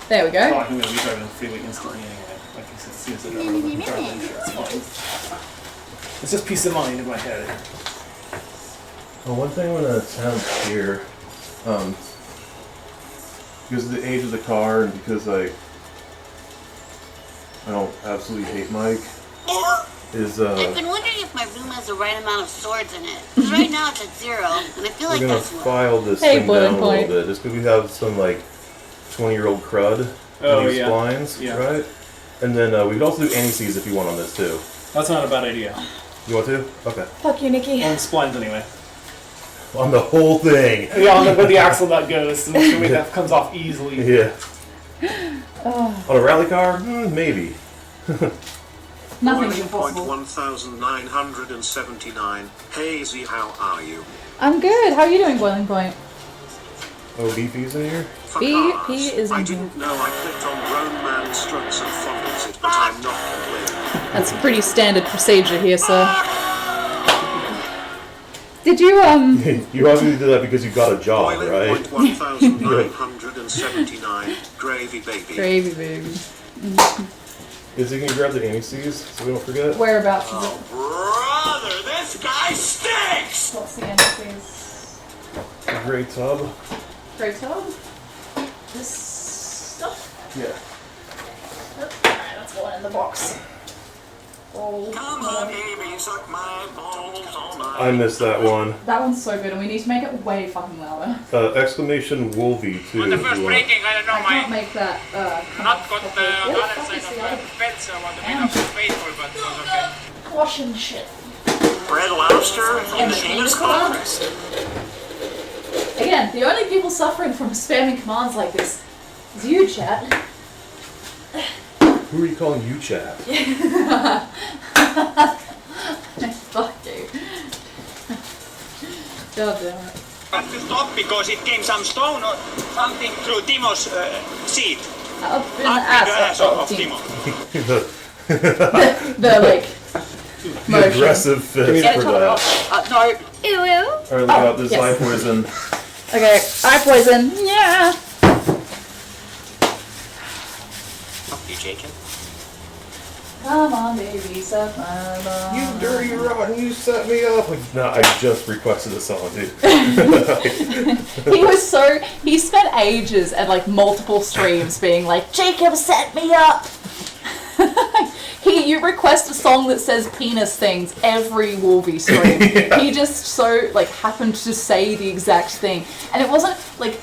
There we Oh, go. I'm going to be driving the freeway instantly anyway. Like I said, as soon as I drive over the car, I'm sure it's fine. It's just peace of mind in my head. Well, one thing I'm gonna attempt here, because of the age of the car and because I don't absolutely hate Mike, is I've been wondering if my room has the right amount of swords in it. Because right now it's at 0, and I feel we're like gonna that's what. file this Hey, thing bullet down a point. little bit, just because we have some like 20-year-old crud Oh, in these yeah. splines, Yeah. right? And then we could also do anti-seize if you want on this too. That's not a bad idea. You want to? Okay. Fuck you, Nikki. On splines anyway. On the whole thing. Yeah, on where the axle nut goes, to make sure that comes off easily. Yeah. On a rally car? Maybe. Nothing's Point impossible. 1979. Hazy, how are you? I'm good. How are you doing, Boiling Point? Oh, BP's in here? For B- cars, P is in I here. didn't know I clicked on grown man struts and follows it, but I'm not complaining. That's pretty standard procedure here, sir. Did you You obviously did that because you got a job, Boiling right? point 1979, gravy baby. Gravy baby? Izzy, can you grab the anti-C's so we don't forget? Whereabouts is it? Brother, this guy stinks! What's the entities? A gray tub? Gray tub? This stuff? Yeah. Alright, that's going in the box. Oh, Come on, baby, suck my balls all night. I missed that one. that one's so good, and we need to make it way fucking louder. Exclamation Wolvie too. On the if first you want. breaking, I don't know, I can't my make that. Come not up got properly. on the What other fuck side is the of other the bed, so I want to be not faithful, but it was okay. Washing shit? Red lobster in the anus hole. Again, the only people suffering from spamming commands like this is you, chat. Who are you calling you, chat? Fuck you. God damn it. Had to stop because it came some stone or something through Timo's seat. Up in the Up in the ass ass of Timo. Timo. The like The motion. aggressive fist Get it for top that. off. No, Ew, ew. Alright, look out, this yes. eye poison. Okay, eye poison. Yeah. you Jacob. Come on, baby, suck my bum. You dirty rotten, you set me up. Like, no, I just requested a song, dude. He spent ages and like multiple streams being like, Jacob set me up. You request a song that says penis things every Wolvie stream. Yeah. He just so like happened to say the exact thing, and it wasn't like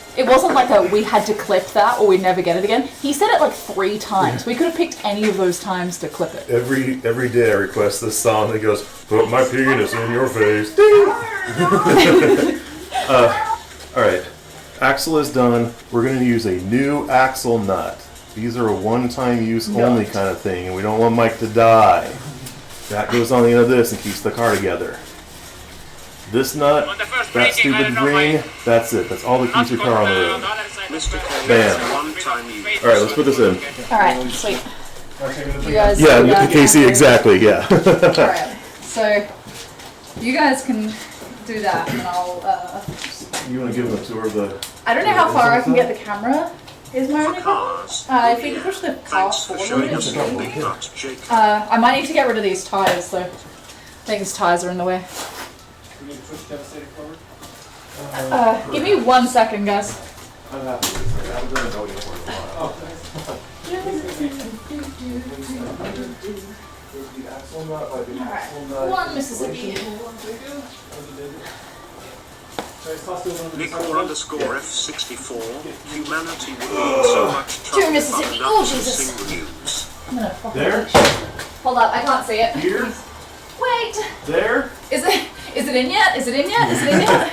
we had to clip that or we'd never get it again. He said it like 3 times. We could have picked any of those times to clip it. Every day I request this song that goes, put my penis in your face. Alright, axle is done. We're going to use a new axle nut. These are a one-time use only kind of thing, and we don't want Mike to die. That goes on the end of this and keeps the car together. This nut, On the first that breaking, I stupid don't know, ring, that's it. That's all that keeps your car on the road. Mr. K, Bam. one-time use. Alright, let's put this in. Alright, sweet. You guys Yeah, Casey, exactly, yeah. Alright, so you guys can do that and I'll You want to give them a tour of the... I don't know how far I can get the camera. Is my For only problem. cars. If you can push the car Thanks for forward a showing little us bit. what they got, Jacob. I might need to get rid of these tires though. I think these tires are in the way. We need to push devastated forward. Give me 1 second, guys. I'm happy with this. I'm going to know you for a while. One Mississippi. Nick4_F64. Humanity would need so much Two trouble Mississippi. on Oh, enough to Jesus. sing news. I'm gonna fucking There? Hold up, I can't see it. Here? Wait. There? Is it in yet? Is it in yet? Is it in yet?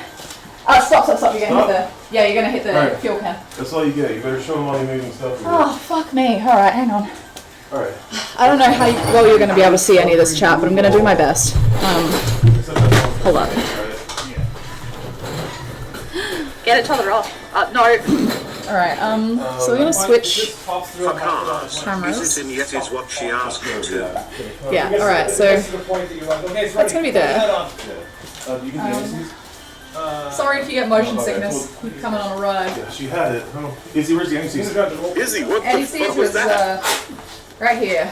Stop. You're gonna hit the you're gonna hit the Alright. fuel can. That's all you get. You better show them all the amazing stuff. Oh fuck me. Alright, hang on. Alright. I don't know how well you're gonna be able to see any of this chat, but I'm gonna do my best. Hold up. Get it toddler off. No. Alright, so we're gonna switch For cars, cameras. is it in yet is what she asked you to. Yeah, alright, so that's gonna be there. You can do Sorry if you get motion sickness coming on a ride. Yeah, she had it. Oh. Izzy, where's the anti-C's? Izzy, what the NC's fuck was was that? right here.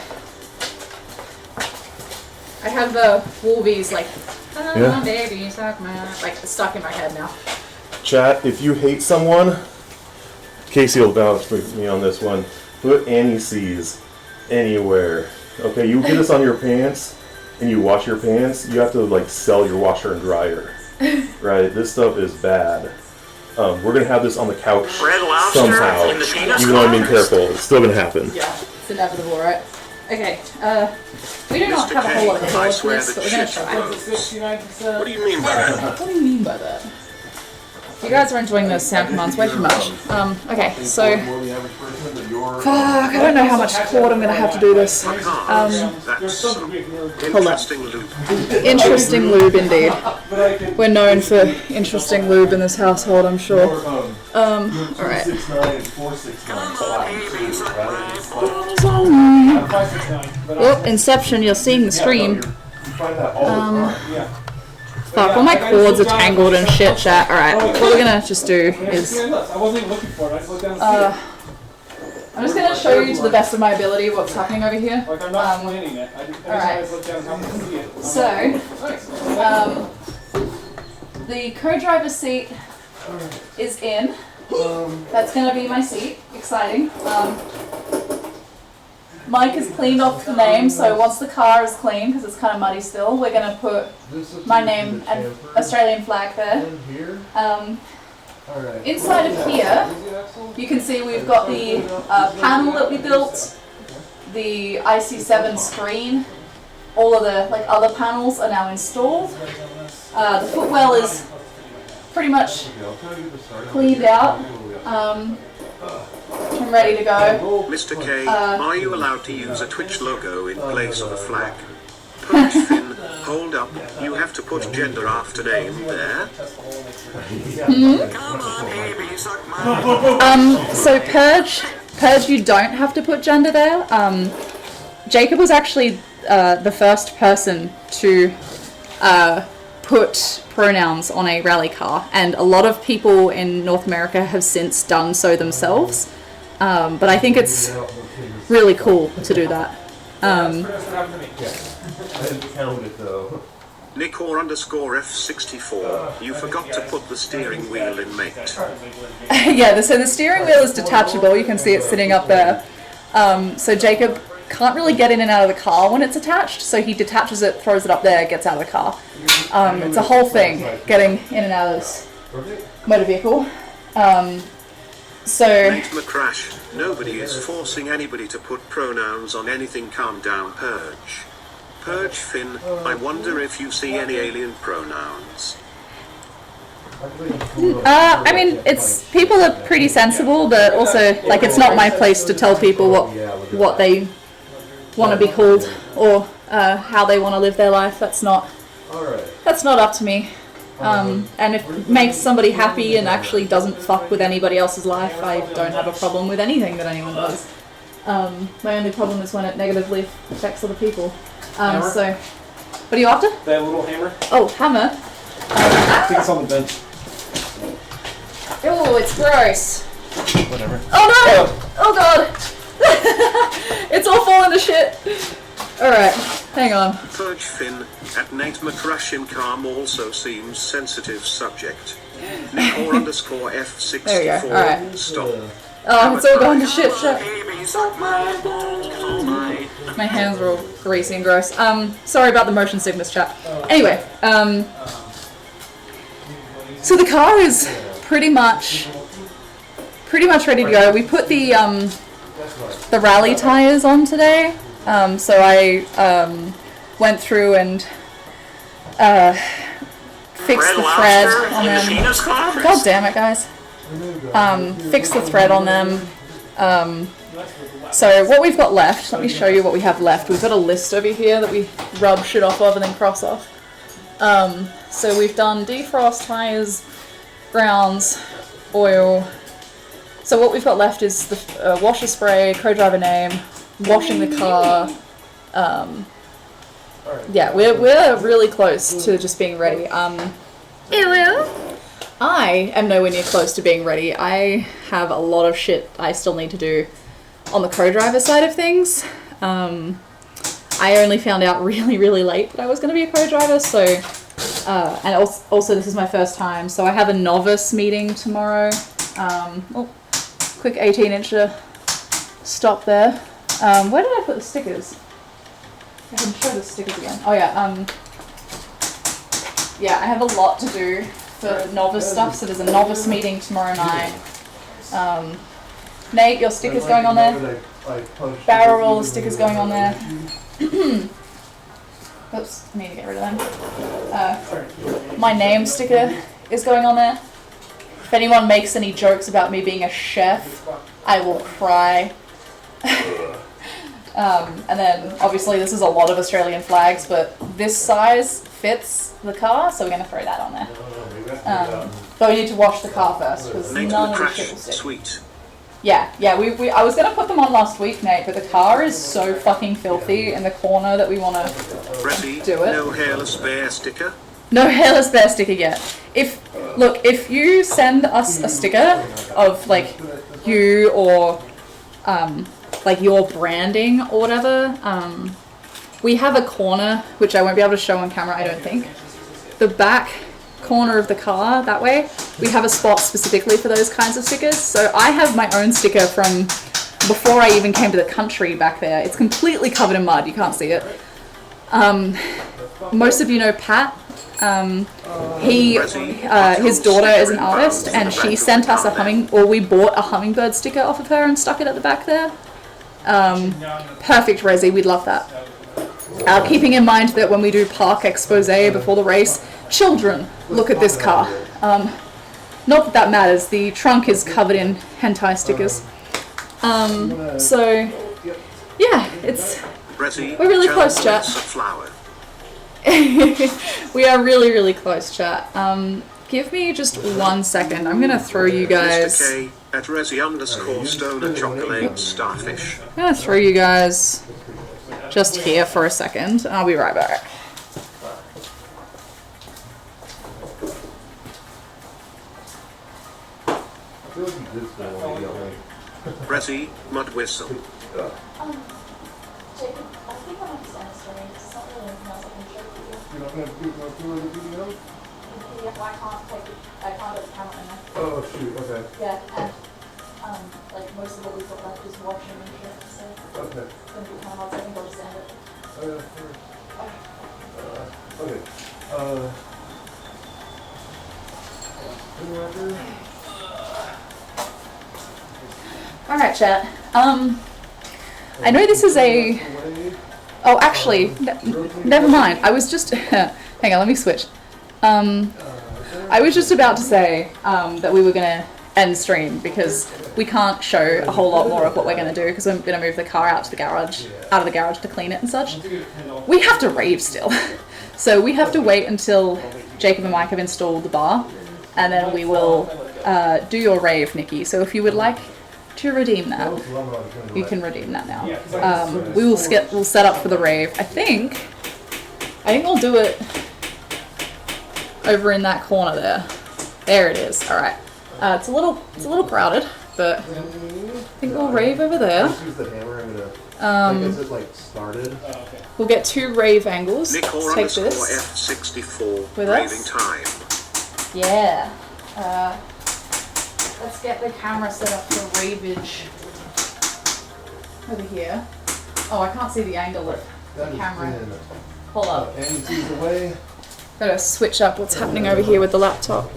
I have the Wolvies like, Yeah. baby, suck my, like stuck in my head now. Chat, if you hate someone, Casey will vouch for me on this one. Put anti-C's anywhere. Okay, you get this on your pants and you wash your pants, you have to like sell your washer and dryer. Right? This stuff is bad. We're gonna have this on the couch Red lobster somehow. in the penis Even though I'm being cars? careful, it's still gonna happen. Yeah, it's inevitable, right? Okay, we do not Mr. have a whole lot of K, I chords for swear this, that but we're gonna shit try. blows. 69%. What do you mean by that? What do you mean by that? You guys are enjoying those sound commands way too much. Okay, so fuck, I don't know how much cord I'm gonna have to do this. That's some interesting loop. Interesting lube indeed. We're known for interesting lube in this household, I'm sure. Alright. 369 and 469 flying too, right? It's like, I'm 569. But Oh, Inception, you're seeing the stream. you find that all the time. yeah. Fuck, all my cords are tangled and shit, chat. Alright, what we're gonna just do is... I wasn't even looking for it. I just looked down and see it. I'm just gonna show you to the best of my ability what's happening over here. Like I'm not planning it. I just Alright. looked down and happened to see it. So, the co-driver seat is in. That's gonna be my seat. Exciting. Mike has cleaned off the name, so once the car is clean, because it's kind of muddy still, we're gonna put my name and Australian flag there. Inside of here, you can see we've got the panel that we built, the IC7 screen, all of the other panels are now installed. The footwell is pretty much cleaned out. I'm ready to go. Mr. K, are you allowed to use a Twitch logo in place of a flag? Perch Finn, hold up, you have to put gender after name there. So Purge, you don't have to put gender there. Jacob was actually the first person to put pronouns on a rally car, and a lot of people in North America have since done so themselves. But I think it's really cool to do that. I didn't count it though. Nick_F64, you forgot to put the steering wheel in mate. Yeah, so the steering wheel is detachable. You can see it sitting up there. So Jacob can't really get in and out of the car when it's attached, so he detaches it, throws it up there, gets out of the car. It's a whole thing, getting in and out of this motor vehicle. So... Nate McCrash, nobody is forcing anybody to put pronouns on anything. Calm down, Purge. Purge Finn, I wonder if you see any alien pronouns. I mean, it's people are pretty sensible, but also it's not my place to tell people what they want to be called or how they want to live their life. That's not up to me. And if it makes somebody happy and actually doesn't fuck with anybody else's life, I don't have a problem with anything that anyone does. My only problem is when it negatively affects other people. So, what are you after? That little hammer. Oh, hammer. I think it's on the bench. Oh, it's gross. Whatever. Oh no! Oh god! It's all falling to shit. Alright, hang on. Purge Finn, at Nate McCrash in calm also seems sensitive subject. Nick_F64, There we go, alright. stop. Oh, it's all going to shit. My hands are all greasy and gross. Sorry about the motion sickness, chat. Anyway, so the car is pretty much ready to go. We put the rally tires on today. So I went through and fixed the thread on them. God damn it, guys. Fixed the thread on them. So what we've got left, let me show you what we have left. We've got a list over here that we rub shit off of and then cross off. So we've done defrost, tires, grounds, oil. So what we've got left is the washer spray, co-driver name, washing the car. Yeah, we're really close to just being ready. I am nowhere near close to being ready. I have a lot of shit I still need to do on the co-driver side of things. I only found out really late that I was going to be a co-driver, so and also this is my first time, so I have a novice meeting tomorrow. Quick 18-incher stop there. Where did I put the stickers? I can show the stickers again. Oh yeah, yeah, I have a lot to do for novice stuff, so there's a novice meeting tomorrow night. Nate, your sticker's going on there. Barrel roller stickers going on there. Oops, I need to get rid of them. My name sticker is going on there. If anyone makes any jokes about me being a chef, I will cry. And then obviously this is a lot of Australian flags, but this size fits the car, so we're going to throw that on there. But we need to wash the car first, because Nate none of the McCrash, shit will stick. sweet. Yeah, I was gonna put them on last week, Nate, but the car is so fucking filthy in the corner that we wanna Bretty, do it. no hairless bear sticker. No hairless bear sticker yet. If you send us a sticker of like you or like your branding or whatever, we have a corner which I won't be able to show on camera, I don't think. The back corner of the car, that way, we have a spot specifically for those kinds of stickers. So I have my own sticker from before I even came to the country back there. It's completely covered in mud, you can't see it. Most of you know Pat. His daughter is an artist, and she sent us we bought a hummingbird sticker off of her and stuck it at the back there. Perfect, Resi, we'd love that. Keeping in mind that when we do park expose before the race, children, look at this car. Not that that matters, the trunk is covered in hentai stickers. So, yeah, we're really close, chat. We are really, really close, chat. Give me just 1 second. I'm gonna throw you guys. Mr. K at Resi_stoner chocolate starfish. I'm gonna throw you guys just here for a second, and I'll be right back. Resi mud whistle. Oh shoot, okay. Yeah, and like most of what we've got left is washing and shit, so Okay. it's gonna be kind of hard, so I think I'll just end it. Alright, chat. I know this is a... Oh, actually, never mind. I was just... Hang on, let me switch. I was just about to say that we were going to end stream because we can't show a whole lot more of what we're going to do because we're going to move the car out of the garage to clean it and such. We have to rave still. So we have to wait until Jacob and Mike have installed the bar, and then we will do your rave, Nikki. So if you would like to redeem that, you can redeem that now. We'll set up for the rave. I think we'll do it over in that corner there. There it is. All right. It's a little crowded, but I think we'll rave over there. We'll get 2 rave angles. Take this F64 with raving us. time. Yeah. Let's get the camera set up for ravage over here. Oh, I can't see the angle of the camera. Hold up. Gotta switch up what's happening over here with the laptop.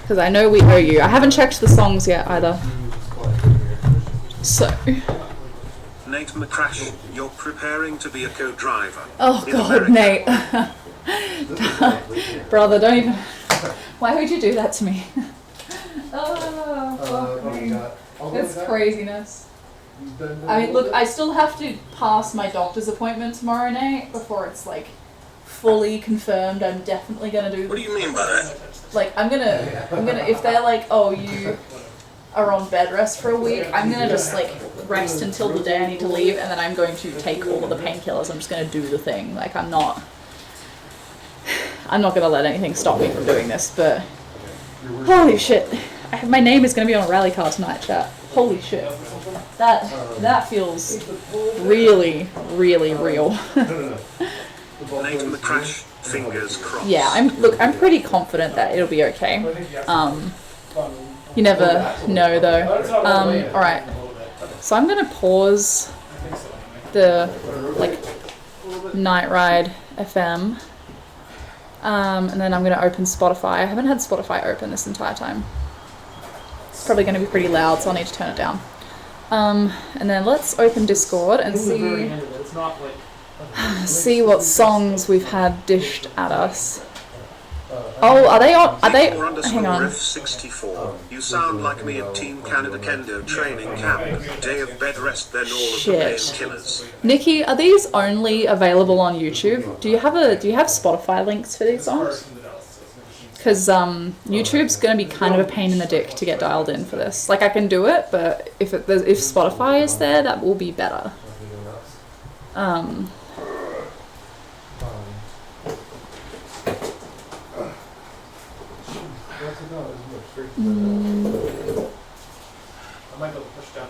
Because I know we owe you. I haven't checked the songs yet either. So. Nate McCrash, you're preparing to be a co-driver. Oh in God, America. Nate. Brother, don't even. Why would you do that to me? Oh, fuck me. It's craziness. I mean, look, I still have to pass my doctor's appointment tomorrow night before it's like fully confirmed. I'm definitely gonna do. What do you mean by that? Like, I'm gonna. If they're like, oh, you are on bed rest for a week, I'm gonna just like rest until the day I need to leave, and then I'm going to take all of the painkillers. I'm just gonna do the thing. Like, I'm not gonna let anything stop me from doing this. But holy shit, my name is gonna be on a rally car tonight, chat. Holy shit. That feels really, really real. Nate McCrash, fingers crossed. Yeah, I'm pretty confident that it'll be okay. You never know though. Alright. So I'm gonna pause the Night Ride FM. And then I'm gonna open Spotify. I haven't had Spotify open this entire time. It's probably gonna be pretty loud, so I'll need to turn it down. And then let's open Discord and see what songs we've had dished at us. Oh, are they on? Hang on. F64. You sound like me at Team Canada Kendo training camp. Day of bed rest, then all of the painkillers. Nikki, are these only available on YouTube? Do you have Spotify links for these songs? because YouTube's going to be kind of a pain in the dick to get dialed in for this. Like, I can do it, but if Spotify is there, that will be better. I might be able to push down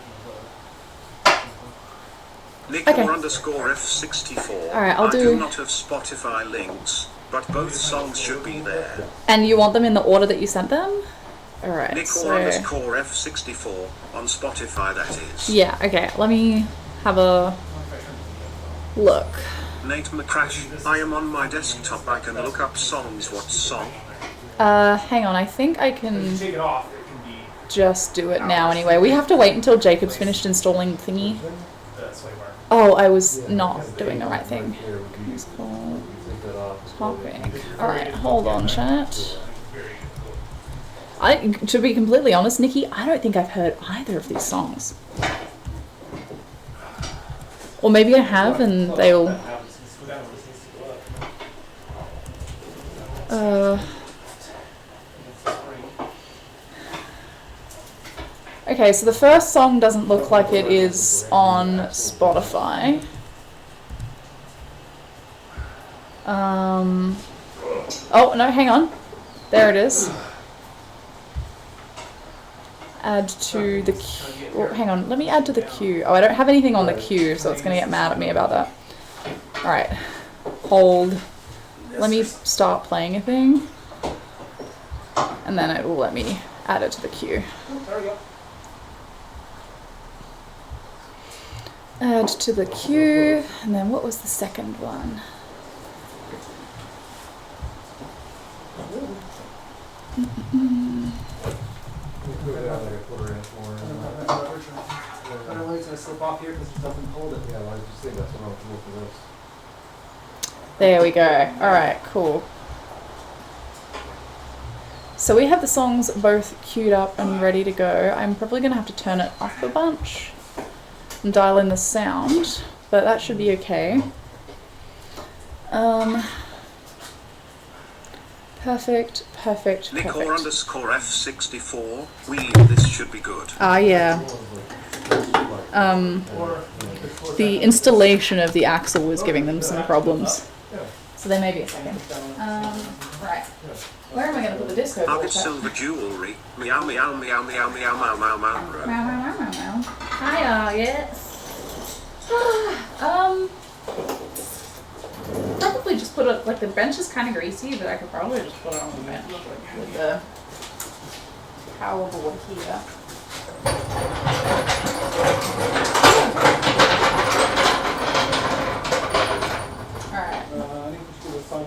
from Nick Okay. or underscore F64. Alright, I'll I do- do not have Spotify links, but both songs should be there. And you want them in the order that you sent them? Alright, Nick so... or underscore F64 on Spotify, that is. Yeah, okay, let me have a look. Nate McCrash, I am on my desktop. I can look up songs. What song? Hang on, I think I the can take it off, it can be just do it now anyway. We have to wait until Jacob's finished installing thingy. the sway bar. Oh, I was not doing the right thing. Topic. Alright, hold on, chat. To be completely honest, Nikki, I don't think I've heard either of these songs. Or maybe I have and they all... Okay, so the first song doesn't look like it is on Spotify. Oh, no, hang on. There it is. Add to the queue. Oh, hang on, let me add to the queue. Oh, I don't have anything on the queue, so it's going to get mad at me about that. Alright. Hold. Let me start playing a thing. And then it will let me add it to the queue. There we go. Add to the queue. And then what was the second one? Otherwise, I slip off here because it doesn't hold it. Yeah, I just think that's what I'm looking for this. There we go. Alright, cool. So we have the songs both queued up and ready to go. I'm probably going to have to turn it up a bunch and dial in the sound, but that should be okay. Perfect. Nick or underscore F64. This should be good. Ah, yeah. The installation of the axle was giving them some problems. So there may be a second. Right. Where am I going to put the disco ball? Nugget silver jewelry. Meow meow meow meow meow meow meow meow. Meow. Hiya, yes. Probably just put it, like the bench is kind of greasy, but I could probably just put it on the bench with the power board here. Alright. I think we should do a fun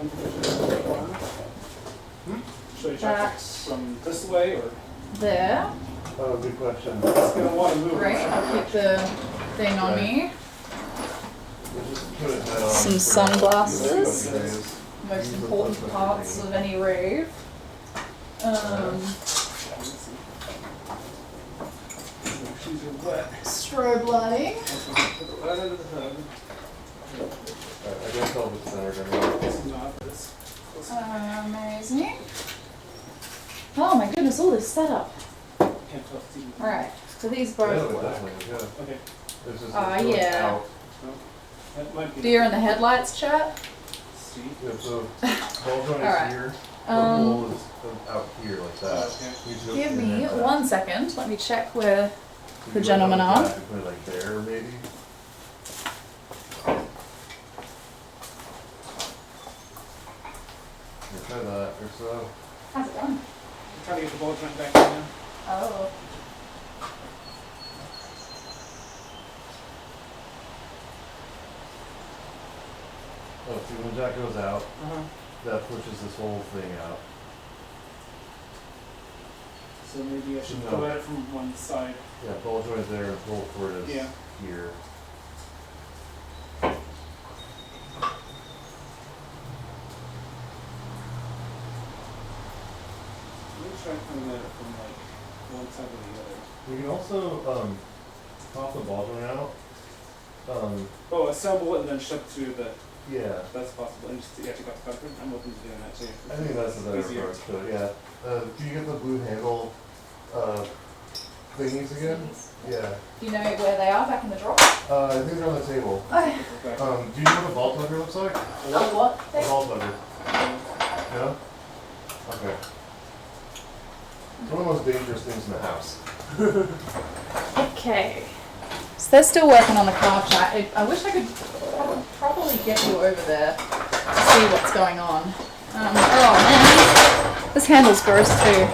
Should I check That. from this way or? There. Oh, good question. It's gonna want to move. Great, I'll keep the thing on me. We'll just put it head on. Some sunglasses. Okay. Most important parts of any rave. Shoes are wet. Strobe lighting. Right under the hood. I guess I'll just center it. This is not, but it's close enough. Amazing. Oh my goodness, all this setup. Can't tell if it's even. Alright, so these Yeah, both but work. definitely, yeah. Okay. It's just Ah, it's going yeah. out. That might be. Deer in the headlights, chat. See. Yeah, so ball joint Alright. is here. The hole is out here like that. Okay. You just Give me connect that. 1 second. Let me check where So the you gentlemen go like are. that, you put it like there maybe. Yeah, try that or so. How's it going? I'm trying to get the ball joint back in now. Oh. Oh, see when Jack goes out, Uh-huh. that pushes this whole thing out. So maybe I should No. go at it from one side. Yeah, ball joint there and pull for it is Yeah. here. Let me try coming at it from like one side or the other. We can also pop the ball joint out. Oh, assemble it and then shove through the. Yeah. That's possible. And just yeah, take off the cover. I'm open to doing that too. I think that's the better Easier. approach to it, yeah. Do you get the blue handle thingies again? Yeah. Do you know where they are back in the drawer? I think they're on the table. Okay. Okay. Do you know what a vault lugger looks like? What? A vault lugger. No? Okay. It's one of the most dangerous things in the house. Okay. So they're still working on the car chat. I wish I could probably get you over there to see what's going on. Oh man, this handle's gross too.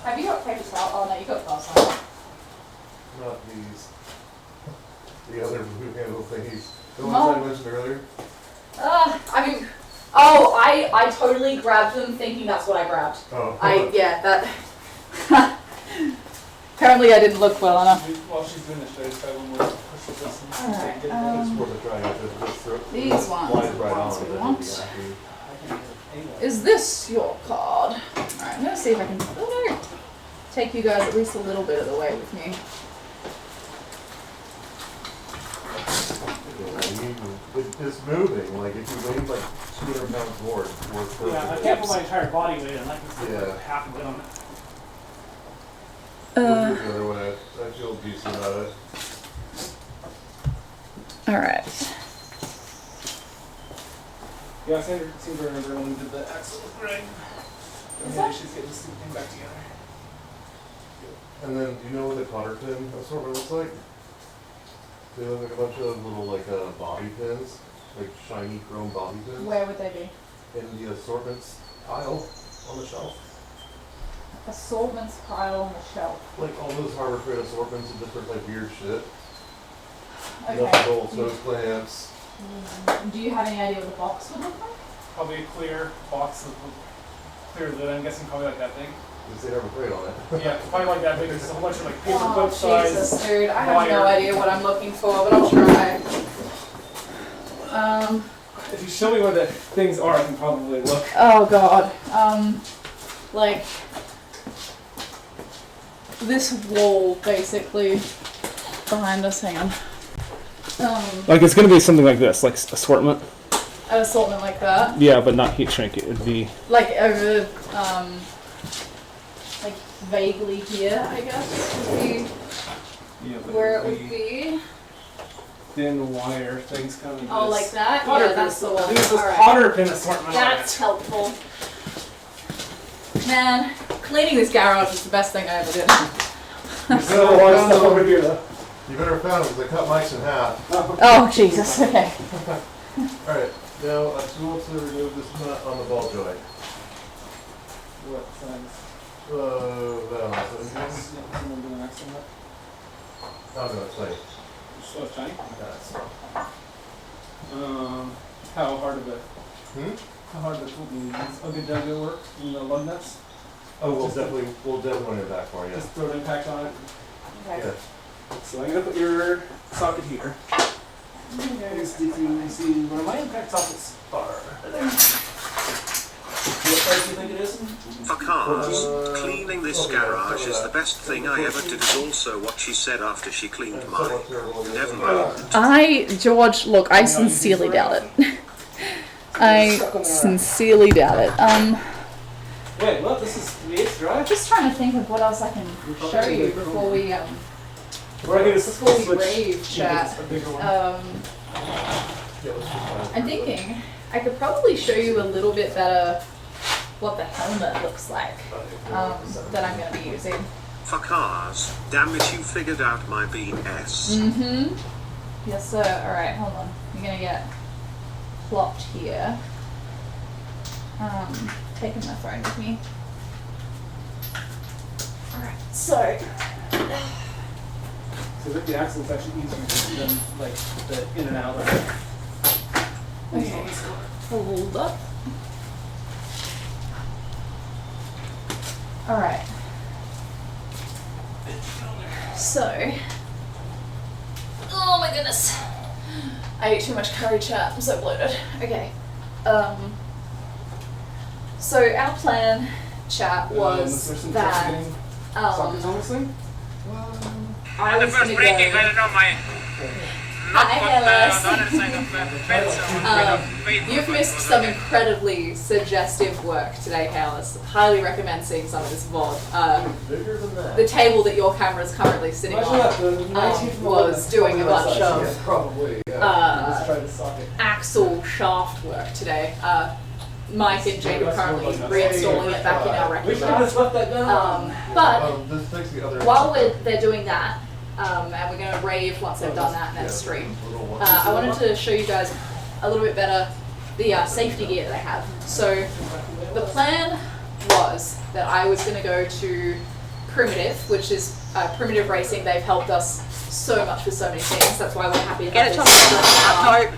Have you got paper towel? Oh no, you got gloves on. Not these. The other blue handle thingies. The No. ones I mentioned earlier. I mean, oh, I totally grabbed them thinking that's what I grabbed. Oh. Yeah, that. Apparently I didn't look well enough. While she's doing this, should I just try one more push with this? And Alright, get it It's worth a try. Just throw these ones slide are it the right ones on, we and then want. you'll be happy. I can get it Is this your card? Alright, I'm gonna see if I can take you guys at least a little bit of the way with me. It's moving. Like if you weigh like 200 pounds more, it's worth it. Yeah, I can't put my entire body weight in. I can still Yeah. put half of it on it. We'll do it the other way. I feel decent about it. Alright. Yeah, I seem to remember when we did the axle with Greg. Is Maybe that- she's getting this thing back together. And then, do you know what the cotter pin assortment looks like? They look like a bunch of little like bobby pins, like shiny chrome bobby pins. Where would they be? In the assortments pile on the shelf. Assortments pile on the shelf. Like all those Harbor Freight assortments of different like weird shit. Okay. Nuts, bolts, hose clamps. Do you have any idea what the box would look like? Probably a clear box with a clear lid. I'm guessing probably like that big. They say Harbor Freight on it. Yeah, probably like that big. There's just a whole bunch of like paper Oh, clip size. Jesus, dude. I have no wire. idea what I'm looking for, but I'll try. If you show me where the things are, I can probably look. Oh god. Like this wall basically behind us. Hang on. Like it's gonna be something like this, like assortment. An assortment like that. Yeah, but not heat shrink. It would be. Like over, like vaguely here, I guess, would be Yeah, but where it would be. Thin wire things coming. Oh, like that? Cotter Yeah, that's the one. This is Alright. cotter pin assortment. That's helpful. Man, cleaning this garage is the best thing I ever did. There's a lot of stuff over here though. You better found it because I cut Mike's in half. Oh, Jesus, okay. Alright, now a tool to remove this nut on the ball joint. What size? Someone do an X on that? Oh no, it's like, So tiny. that's, How hard of a how hard the tool do you use? A good dugger work in the lug nuts. oh, we'll definitely run it back for you. Just throw an impact on it. Okay. Yeah. So I'm gonna put your socket here. Just if you see where my impact sockets are. What size do you think it is? For cars, cleaning this garage is the best thing I ever did. Is also what she said after she cleaned mine. Never mind. George, look, I sincerely doubt it. I sincerely doubt it. Wait, what? This is VH Drive? I'm just trying to think of what else I can show you before we, Or I can just before we switch. rave chat. A bigger one. I'm thinking I could probably show you a little bit better what the helmet looks like that I'm going to be using. For cars, damn it, you figured out my BS. Mm-hmm. Yes, sir. Alright, hold on. You're going to get plopped here. Taking my phone with me. Alright, so... So that the axle is actually easier than like the in and out. Okay, hold up. Alright. So... Oh my goodness. I ate too much curry chat. I'm so bloated. Okay. So our plan, chat, was that sockets on this thing? I And the was first gonna breaking, I go. don't know my. Not Hi, got Hellas. on the other side of the fence. I was kind of faithful, You've but missed was some okay. incredibly suggestive work today, Halis. Highly recommend seeing some of this VOD. The table that your camera is currently sitting on was doing a bunch of axle shaft work today. Mike and Jake are currently reinstalling it back in our Recce. But while they're doing that, and we're going to rave once they've done that next stream, I wanted to show you guys a little bit better the safety gear that I have. So the plan was that I was going to go to Primitive, which is Primitive Racing. They've helped us so much with so many things. That's why we're happy to have this.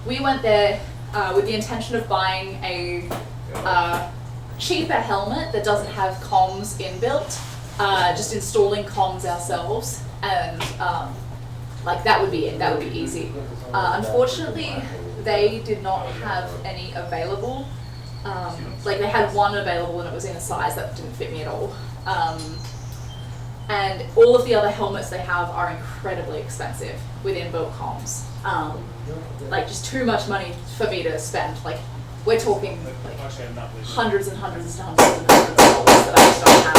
We went there with the intention of buying a cheaper helmet that doesn't have comms inbuilt, just installing comms ourselves, and like that would be it. That would be easy. Unfortunately, they did not have any available. Like they had one available and it was in a size that didn't fit me at all. And all of the other helmets they have are incredibly expensive with inbuilt comms. Like just too much money for me to spend. Like we're talking like hundreds and hundreds and hundreds and hundreds of dollars that I just don't have.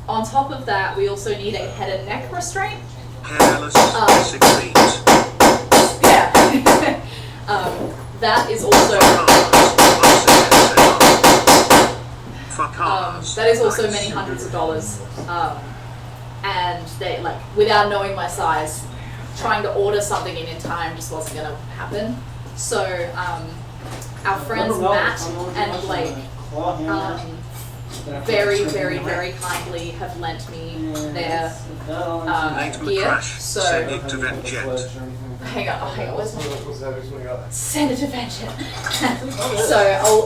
On top of that, we also need a head and neck restraint. Hairless 6 feet. Yeah. That is also that is also many hundreds of dollars. And they like without knowing my size, trying to order something in time just wasn't gonna happen. So our friends Matt and Blake very, very, very kindly have lent me their gear. So hang on, where's my send it to Vengeance. So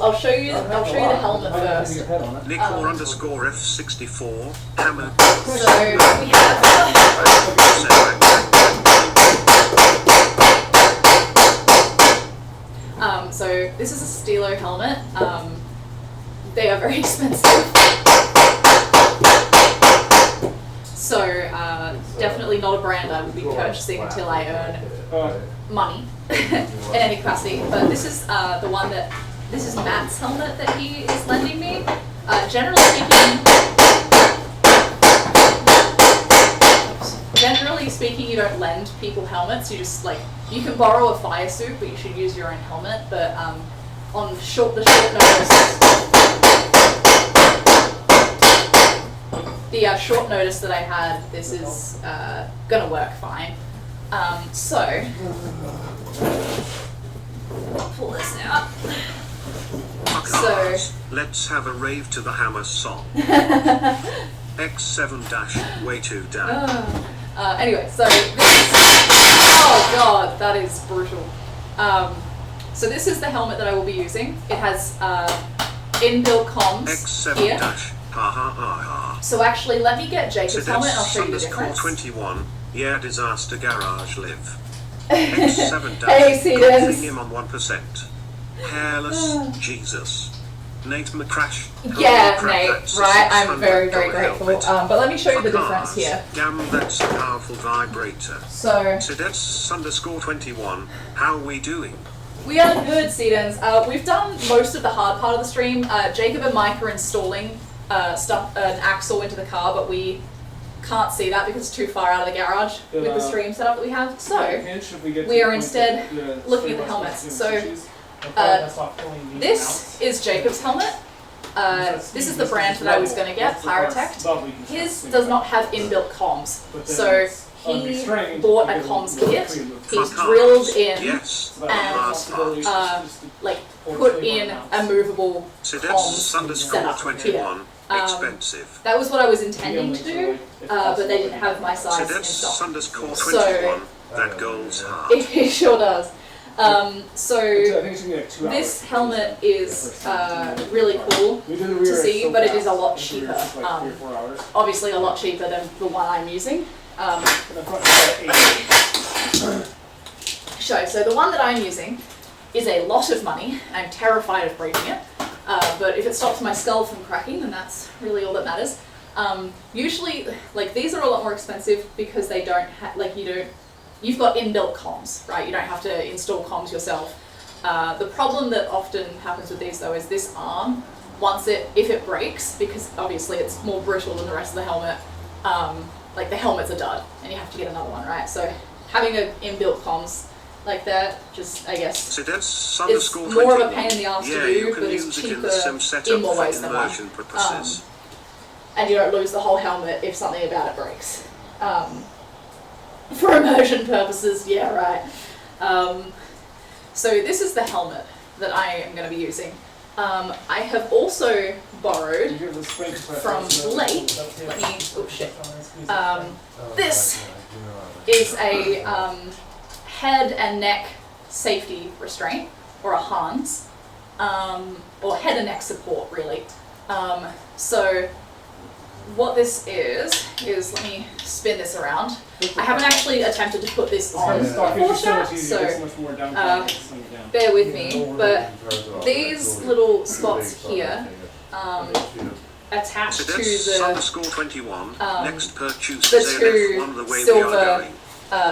I'll show you the helmet first. Nickel underscore F64 hammer. So we have so this is a Stilo helmet. They are very expensive. So definitely not a brand I would be purchasing until I earn money in any capacity. But this is the one this is Matt's helmet that he is lending me. Generally speaking, you don't lend people helmets. You just you can borrow a fire suit, but you should use your own helmet. But on the short notice. The short notice that I had, this is gonna work fine. So I'll pull this out. So let's have a rave to the hammer song. X7 way too down. Anyway, so this is, oh god, that is brutal. So this is the helmet that I will be using. It has inbuilt comms X7 here. So actually, let me get Jacob's helmet and I'll show you the difference. 21, yeah, disaster garage live. X7 Hey, Cedars. him on 1%. Hairless Jesus. Nate McCrash. Yeah, Nate, right, I'm very, very grateful. But let me show you the difference here. Damn, that's a powerful vibrator. So Sedets underscore 21, how are we doing? we are good, Sedens. We've done most of the hard part of the stream. Jacob and Mike are installing an axle into the car, but we can't see that because it's too far out of the garage with the stream setup that we have. So we are instead looking at the helmets. So this is Jacob's helmet. This is the brand that I was going to get, Pyrotect. His does not have inbuilt comms, so he bought a comms kit. He's drilled in and put in a movable comms setup here. Expensive. That was what I was intending to do, but they didn't have my size in stock. So that goes hard. It sure does. So this helmet is really cool to see, but it is a lot cheaper. Obviously a lot cheaper than the one I'm using. So the one that I'm using is a lot of money. I'm terrified of breaking it. But if it stops my skull from cracking, then that's really all that matters. Usually, like, these are a lot more expensive because they don't you've got inbuilt comms, right? You don't have to install comms yourself. The problem that often happens with these, though, is this arm, if it breaks, because obviously it's more brittle than the rest of the helmet, like the helmet's a dud, and you have to get another one, right? So having an inbuilt comms like that, just, I guess, is more of a pain in the ass to do, but it's cheaper in more ways than one. And you don't lose the whole helmet if something about it breaks. For immersion purposes, yeah, right. So this is the helmet that I am going to be using. I have also borrowed from Blake. This is a head and neck safety restraint, or a Hans, or head and neck support, really. So what this is, let me spin this around. I haven't actually attempted to put this on before chat, so bear with me, but these little spots here attached to the two silver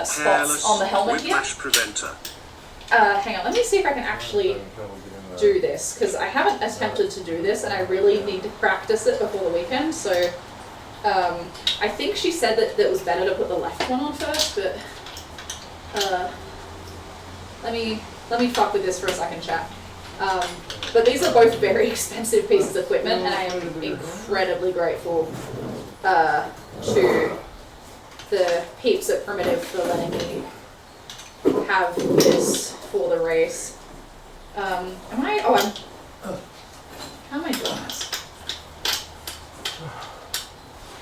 spots on the helmet here. Hang on, let me see if I can actually do this, because I haven't attempted to do this and I really need to practice it before the weekend. So I think she said that it was better to put the left one on first, but let me fuck with this for a second, chat. But these are both very expensive pieces of equipment, and I am incredibly grateful to the peeps at Primitive for letting me have this for the race. How am I doing this?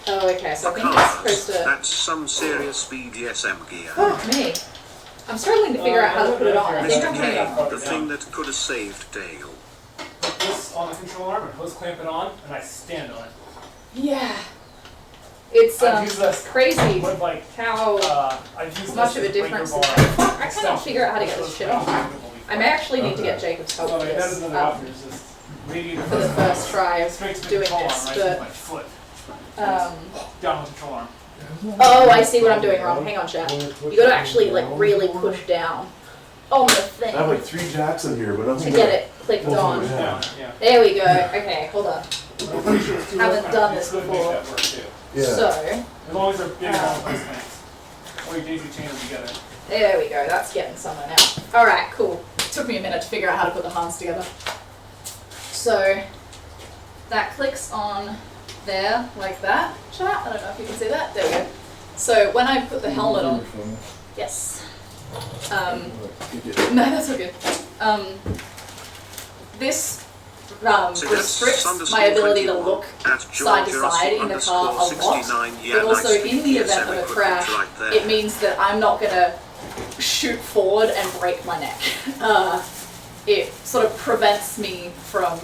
Oh, okay, so I think it's supposed to... That's some serious BDSM gear. Fuck me. I'm struggling to figure out how to put it on. I think I'm putting it on. The thing that could have saved Dale. Put this on the control arm and hose clamp it on, and I stand on it. Yeah. It's crazy like, how much of a difference. Fuck, I cannot figure out how to get this shit on. I may actually need to get Jacob's help for this. For the first try of doing this, but... down on the control arm. Oh, I see what I'm doing wrong. Hang on, chat. You gotta actually, like, really push down on the thing. I have like 3 jacks in here, but nothing to get it clicked on. Yeah. There we go. Okay, hold on. Haven't done this before. Yeah. So, as long as they're big enough, those things. Or you daisy chain them together. there we go. That's getting somewhere now. Alright, cool. It took me a minute to figure out how to put the Hans together. So, that clicks on there, like that, chat. I don't know if you can see that. There we go. So when I put the helmet on, yes. No, that's all good. This restricts my ability to look side to side in the car a lot, but also in the event of a crash, it means that I'm not gonna shoot forward and break my neck. It sort of prevents me from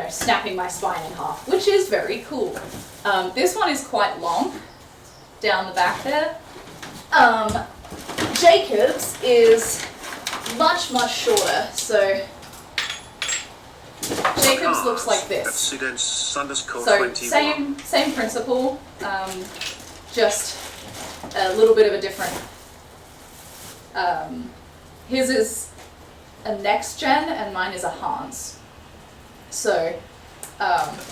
snapping my spine in half, which is very cool. This one is quite long, down the back there. Jacob's is much, much shorter, so Jacob's looks like this. So same principle, just a little bit of a different, his is a next gen and mine is a Hans. So,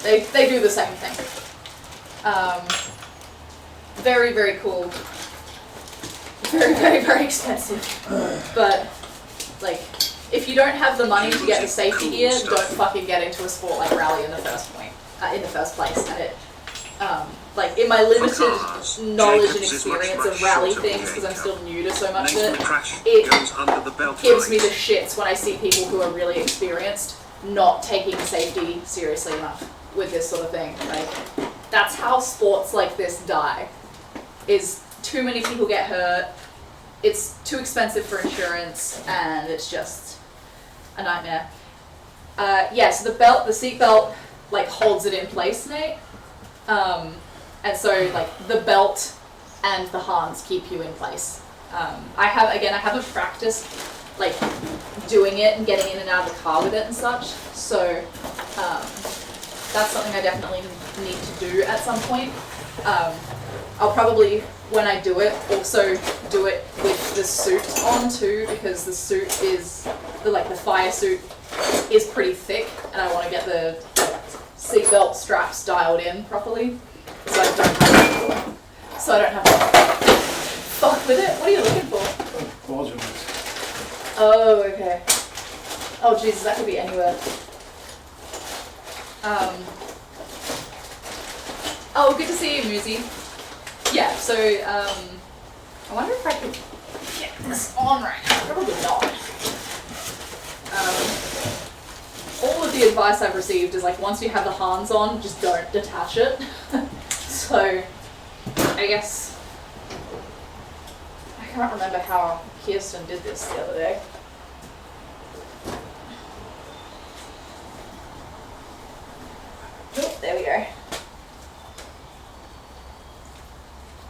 they do the same thing. Very, very cool. Very, very, very expensive. But, like, if you don't have the money to get the safety gear, don't fucking get into a sport like rally in the first place. And it, like, in my limited knowledge and experience of rally things, because I'm still new to so much of it gives me the shits when I see people who are really experienced not taking safety seriously enough with this sort of thing. Like, that's how sports like this die. Is too many people get hurt, it's too expensive for insurance, and it's just a nightmare. So the seat belt, like, holds it in place, Nate. And so, like, the belt and the Hans keep you in place. I haven't practiced like doing it and getting in and out of the car with it and such. So that's something I definitely need to do at some point. I'll probably, when I do it, also do it with the suit on too, because the suit is, the fire suit is pretty thick, and I want to get the seatbelt straps dialed in properly, so I don't have to fuck with it. What are you looking for? Oh, okay. Oh, Jesus, that could be anywhere. Oh, good to see you, Muzi. Yeah, so, I wonder if I could get this on right now. Probably not. All of the advice I've received is like, once you have the Hans on, just don't detach it. So, I guess, I can't remember how Kirsten did this the other day. Oh, there we go.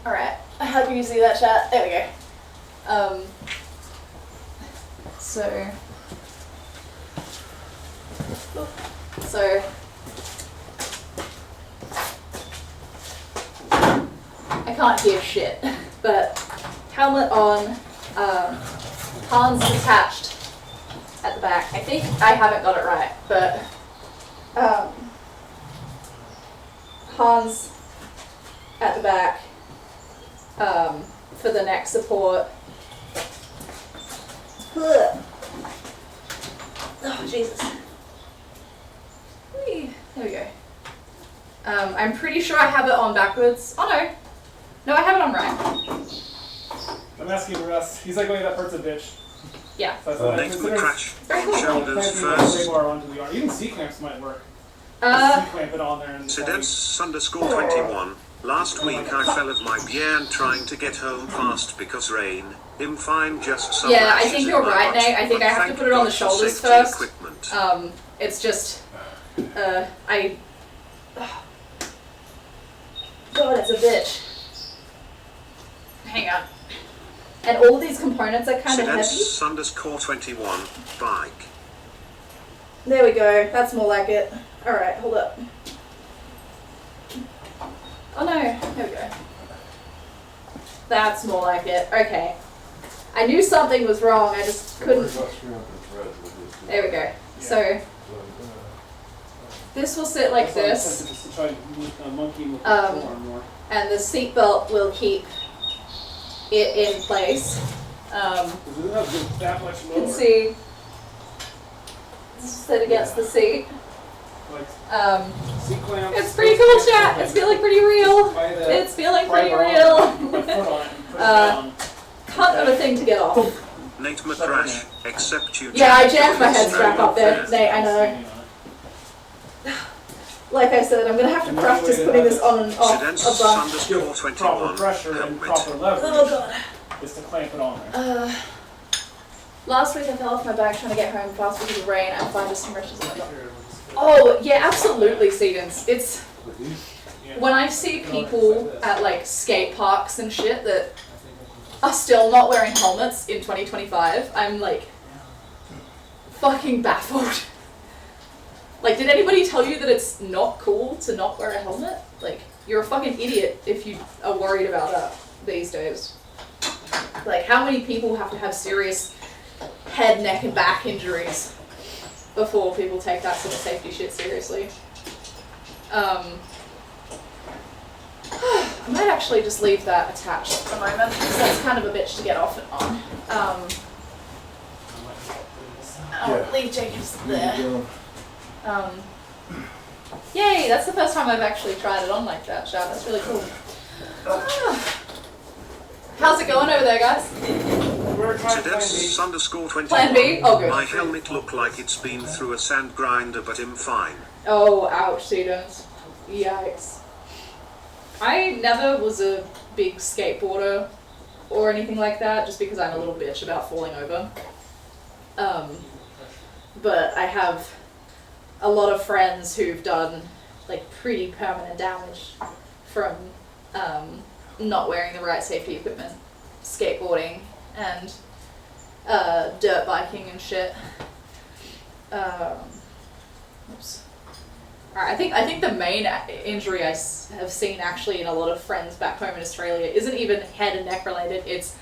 Alright, how can you see that, chat? There we go. So I can't hear shit, but helmet on, Hans attached at the back. I think I haven't got it right, but Hans at the back for the neck support. Oh, Jesus. Whee. There we go. I'm pretty sure I have it on backwards. Oh, no. No, I have it on right. I'm asking Russ. He's like, oh, yeah, that part's a bitch. Yeah. So I said, Next consider crash. Very cool. Shoulders clamping the first. rebar onto the arm. Even C-clamps might work. C-clamp it on there and Sedence_21. Last week I fell of my bien trying to get home fast because rain. I'm fine, just some Yeah, I rashes think in you're my right, butt, Nate. I think but I have to thank put it on God the for shoulders safety first. equipment. It's just, God, it's a bitch. Hang on. And all of these components are kind of heavy. Sedence_21. Bike. There we go. That's more like it. Alright, hold up. Oh no, there we go. That's more like it. Okay. I knew something was wrong, I just couldn't. There we go. So, this will sit like this, Just to try to monkey with the Um, forearm more. and the seatbelt will keep it in place. Because it doesn't have that much You lower. can see, this is set against the seat. Like It's C-clamps. pretty cool, chat. It's feeling pretty real. By the It's feeling pretty fiber real. on, put my foot on it and push it down. Cunt of a thing to get off. Nate McCrash, except you. Yeah, I jammed my head strap up there. Nate, I know. Like I said, I'm gonna have to practice putting this on and off a bunch. Proper Sedence_21. pressure and proper leverage Oh god. is to clamp it on there. Last week I fell off my bike trying to get home fast because of rain and find just some wrenches in my dog. Oh yeah, absolutely, Sedence. It's when I see people at like skate parks and shit that are still not wearing helmets in 2025, I'm like fucking baffled. Like, did anybody tell you that it's not cool to not wear a helmet? Like, you're a fucking idiot if you are worried about that these days. Like, how many people have to have serious head, neck, and back injuries before people take that sort of safety shit seriously? I might actually just leave that attached for the moment, because that's kind of a bitch to get off and on. I'll leave Jacob's there. Yay, that's the first time I've actually tried it on like that, chat. That's really cool. How's it going over there, guys? We're trying to Sedence_21. Plan B? Oh, good. My helmet look like it's been through a sand grinder, but I'm fine. Oh, ouch, Sedence. Yikes. I never was a big skateboarder or anything like that, just because I'm a little bitch about falling over. But I have a lot of friends who've done like pretty permanent damage from not wearing the right safety equipment skateboarding, and dirt biking and shit. Oops. Alright, I think the main injury I have seen actually in a lot of friends back home in Australia isn't even head and neck related, it's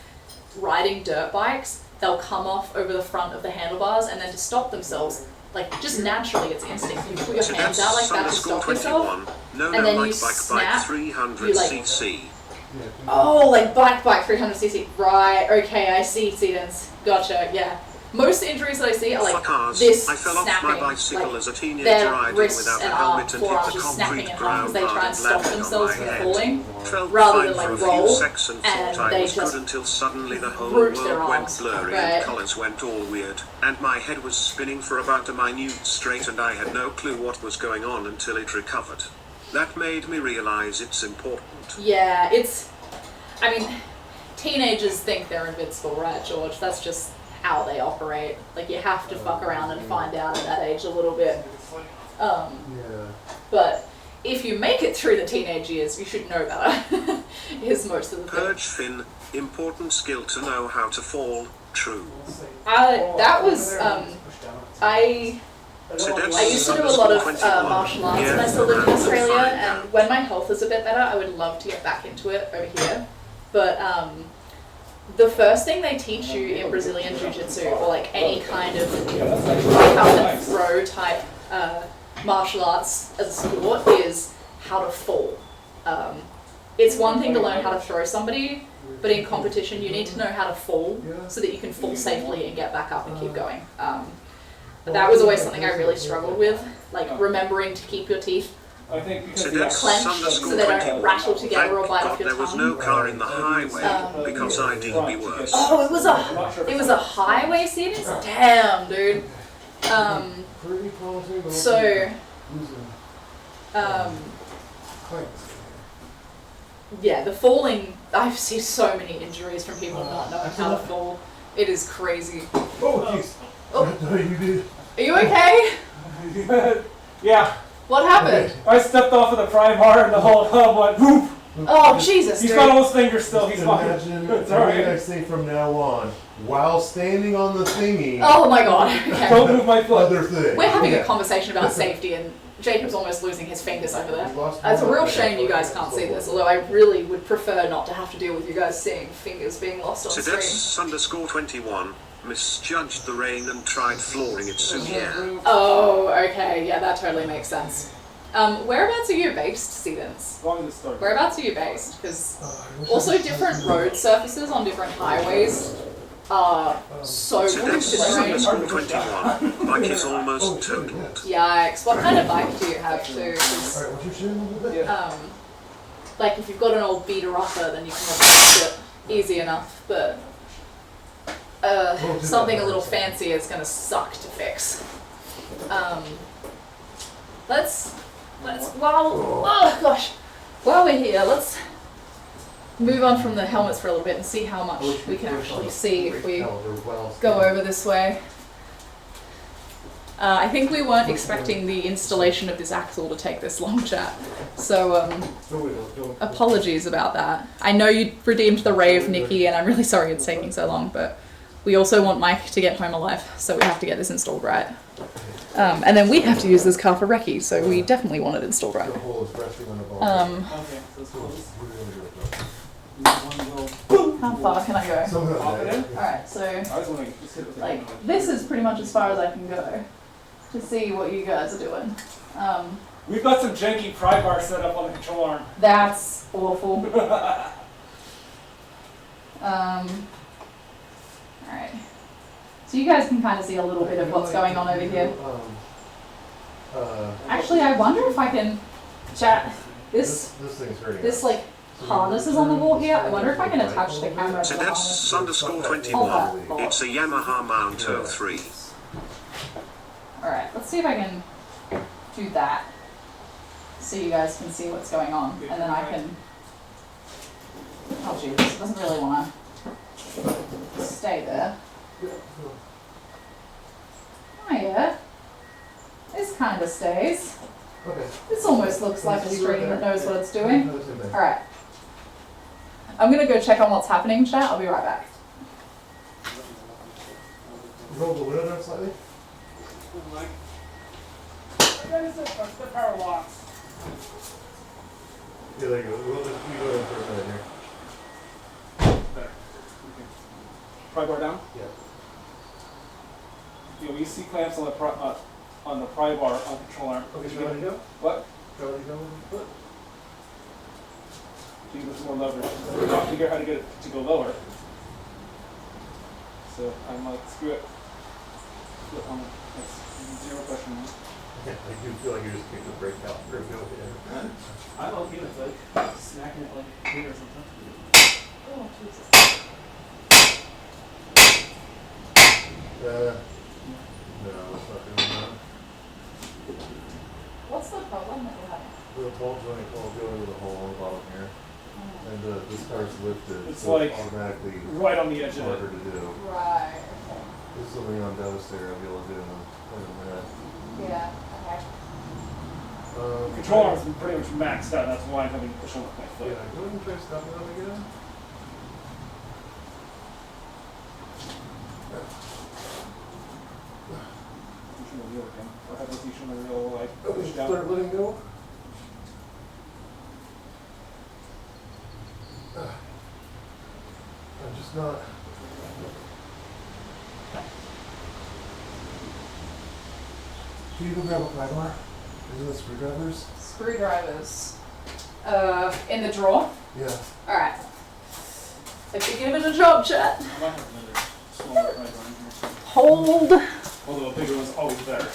riding dirt bikes. They'll come off over the front of the handlebars, and then to stop themselves, like just naturally it's instinct. You put your hands out like that to stop yourself, and then you snap, you like, oh, like bike 300cc, right, okay, I see, Sedens, gotcha, yeah. Most injuries that I see are like this I fell off snapping, my bicycle as a like teenager their riding wrists without and a helmet and forearms hit the just snapping concrete in half because ground they try and and stop landed on themselves my from head. falling, Felt rather fine than like for a few roll, seconds and thought and I they was good just until suddenly the whole root world their went arms, blurry right. and colours went all weird, and my head was spinning for about a minute straight, and I had no clue what was going on until it recovered. That made me realise it's important. yeah, I mean, teenagers think they're invincible, right, George? That's just how they operate. Like, you have to fuck around and find out at that age a little bit. But if you make it through the teenage years, you should know better, is most of the thing. Purge fin, important skill to know how to fall, true. That was, I used to do a lot of martial arts when I still lived in Australia, and when my health is a bit better, I would love to get back into it over here. But the first thing they teach you in Brazilian Jiu-Jitsu, or like any kind of throw type martial arts as a sport, is how to fall. It's one thing to learn how to throw somebody, but in competition you need to know how to fall so that you can fall safely and get back up and keep going. But that was always something I really struggled with, like remembering to keep your teeth I think because clenched so they don't rattle together or bite off your there was tongue. no car in the highway because I'd be worse. Oh, it was a highway series? Damn, dude. Yeah, the falling, I've seen so many injuries from people not knowing how to fall. It is crazy. Oh, jeez. Oh. You did. Are you okay? yeah. What happened? I stepped off of the pry bar and the whole hub went whoop. Oh, Jesus, He's dude. got all his fingers still, he's fine. Imagine It's everything I alright. say from now on, while standing on the thingy, Oh my god. Okay. Don't move my foot. other thing. We're having a conversation about safety and Jacob's almost losing his fingers over there. It's a real shame you guys can't see this, although I really would prefer not to have to deal with you guys seeing fingers being lost on screen. Sedets_21 misjudged the rain and tried flooring it Sugier. Oh, okay, yeah, that totally makes sense. Whereabouts are you based, Sedens? Whereabouts are you based? Because also different road surfaces on different highways are so good to the rain. Sedets_21 bike is almost totaled. Yikes, what kind of bike do you have too? 'Cause, Alright, what's your shit a little bit? like if you've got an old beater upper, then you can fix it easy enough, but something a little fancier is gonna suck to fix. While we're here, let's move on from the helmets for a little bit and see how much we can actually see if we go over this way. I think we weren't expecting the installation of this axle to take this long, chat. So, apologies about that. I know you redeemed the Rave, Nikki, and I'm really sorry it's taking so long, but we also want Mike to get home alive, so we have to get this installed right. And then we have to use this car for Recce, so we definitely want it installed right. How far can I go? Alright, so, like, this is pretty much as far as I can go to see what you guys are doing. We've got some janky pry bar set up on the control arm. That's awful. Alright. So you guys can kind of see a little bit of what's going on over here. Actually, I wonder if I can chat this like harness is on the wall here. I wonder if I can attach the camera to the harness. Sedets_21. It's a Yamaha Mount 03. Alright, let's see if I can do that so you guys can see what's going on, and then I can... Oh geez, this doesn't really want to stay there. Oh yeah, this kind of stays. Okay. This almost looks like a screen that knows what it's doing. Alright. I'm gonna go check on what's happening, chat. I'll be right back. Roll the window down slightly. That is the power locks. Yeah, there you go. We'll just you go in for a minute here. Better. Okay. Pry bar down? Yeah. We see clamps on the pry bar on the control arm. Okay, so ready to go? What? Ready to go with the foot? Give us more leverage. We're trying to figure out how to get it to go lower. So I'm like, screw it. Flip on it. That's zero question. Yeah, I do feel like you just kicked the brake out. Brake out there. I'm okay with like smacking it like a kid or something. Oh, Jesus. No, it's not doing that. What's the problem that we're having? The ball joint will go into the hole on the bottom here. And this car's lifted, It's so like it's automatically right on the edge of harder it. to do. Right. This is something on Devastator I'll be able to do in a minute. Yeah, okay. Control arm's been pretty much maxed out. That's why I'm having to push on with my Yeah, foot. go ahead and try stopping them again. Pushing the wheel again. Or have the pushing the wheel like push Start down. letting go. I'm just not. Can you go grab a pry bar? Isn't it screwdrivers? Screwdrivers. In the drawer? Yeah. Alright. If you give it a job, chat. I might have another smaller pry bar in here. Hold. Although a bigger one's always better.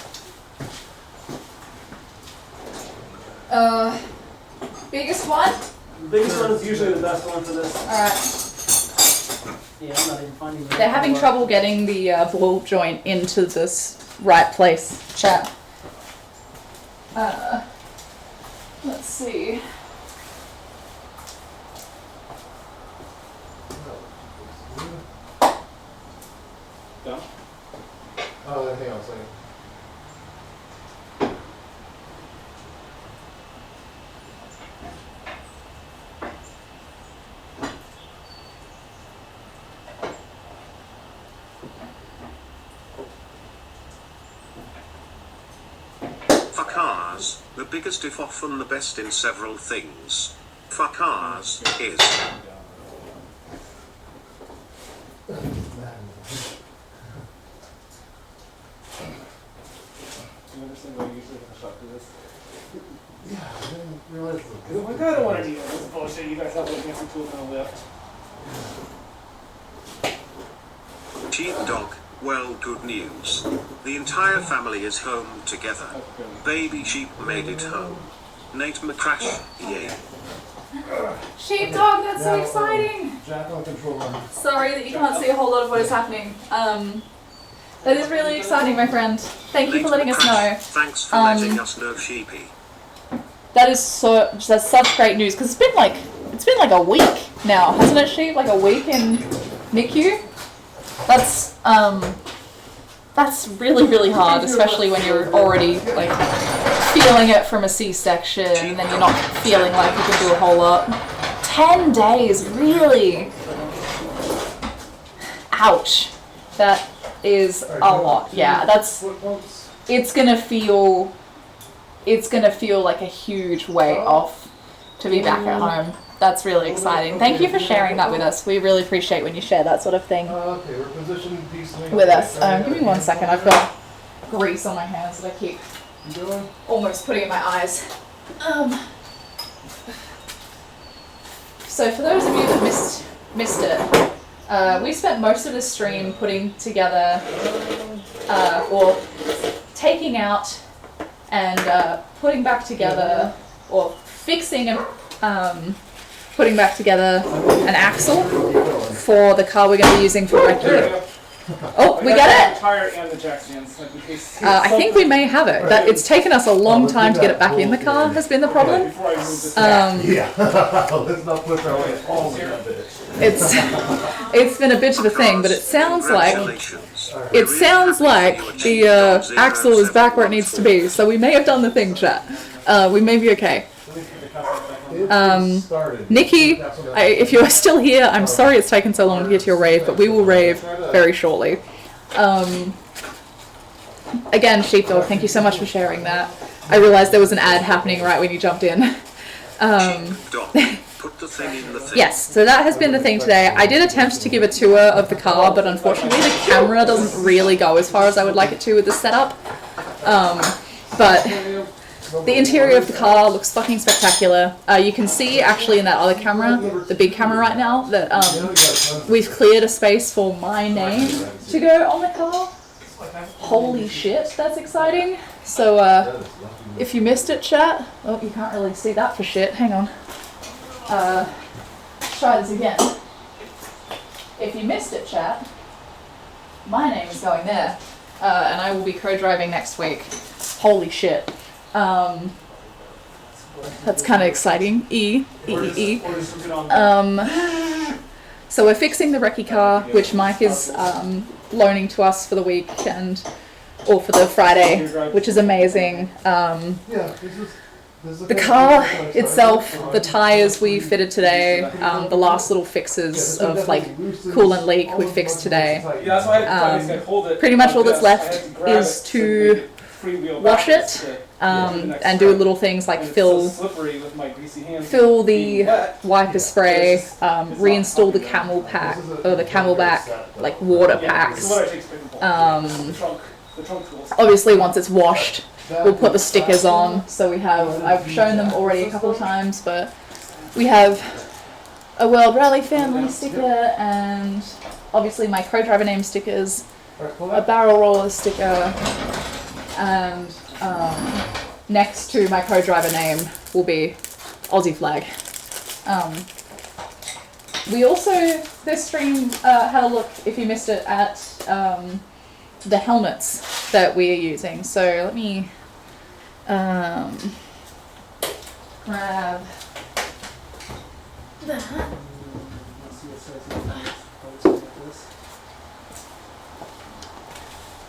Biggest one? The biggest one is usually the best one for this. Alright. Yeah, I'm not even finding it. They're having trouble getting the ball joint into this right place, chat. Let's see. Done? Hang on a second. For cars, the biggest if often the best in several things. For cars is You understand why you usually have a shot to this? Yeah, I didn't realize Oh my god, I don't want to deal with this bullshit. You guys have looking at some tools on the lift. sheepdog. Well, good news. The entire family is home together. Baby sheep made it home. Nate McCrash, yay. Sheepdog, that's so exciting! Jack on control arm. Sorry that you can't see a whole lot of what is happening. That is really exciting, my friend. Thank you Nate for letting us know. Thanks for letting us know, sheepy. That's such great news, because it's been like a week now, hasn't it, Sheep? Like a week in NICU? That's really, really hard, especially when you're already like feeling it from a C-section and then you're not feeling like you can do a whole lot. 10 days, really? Ouch. That is a lot. Yeah, it's gonna feel like a huge weight off to be back at home. That's really exciting. Thank you for sharing that with us. We really appreciate when you share that sort of thing Okay, we're positioned decently. with us. Give me 1 second. I've got grease on my hands that I keep You doing? almost putting in my eyes. So for those of you that missed it, we spent most of the stream putting together, or taking out and putting back together, or fixing and putting back together an axle for the car we're going to be using for Recce. Oh, we got The it! tire and the jack stands. Like in case I think we may have it. It's taken us a long time to get it back in the car has been the problem. Before I move this Yeah. Let's not push our way all the way up it. It's been a bit of a thing, but it sounds like Congratulations. the axle is back where it needs to be. So we may have done the thing, chat. We may be okay. Nikki, if you're still here, I'm sorry it's taken so long to get to your rave, but we will rave very shortly. Again, Sheepdog, thank you so much for sharing that. I realized there was an ad happening right when you jumped in. Doc, put the thing in the thing. Yes, so that has been the thing today. I did attempt to give a tour of the car, but unfortunately the camera doesn't really go as far as I would like it to with the setup. But the interior of the car looks fucking spectacular. You can see actually in that other camera, the big camera right now, that we've cleared a space for my name to go on the car. Holy shit, that's exciting. So if you missed it, chat, oh, you can't really see that for shit, hang on. Try this again. If you missed it, chat, my name is going there, and I will be co-driving next week. Holy shit. That's kind of exciting. So we're fixing the Recce car, which Mike is loaning to us for the weekend, or for the Friday, which is amazing. The car itself, the tyres we fitted today, the last little fixes of like coolant leak we fixed today. Pretty much all that's left is to wash it and do little things like fill the wiper spray, reinstall the camelback like water packs. Obviously once it's washed, we'll put the stickers on. So we have, I've shown them already a couple of times, but we have a World Rally Family sticker and obviously my co-driver name stickers, a barrel roller sticker, and next to my co-driver name will be Aussie flag. We also, this stream had a look, if you missed it, at the helmets that we are using. So let me grab that.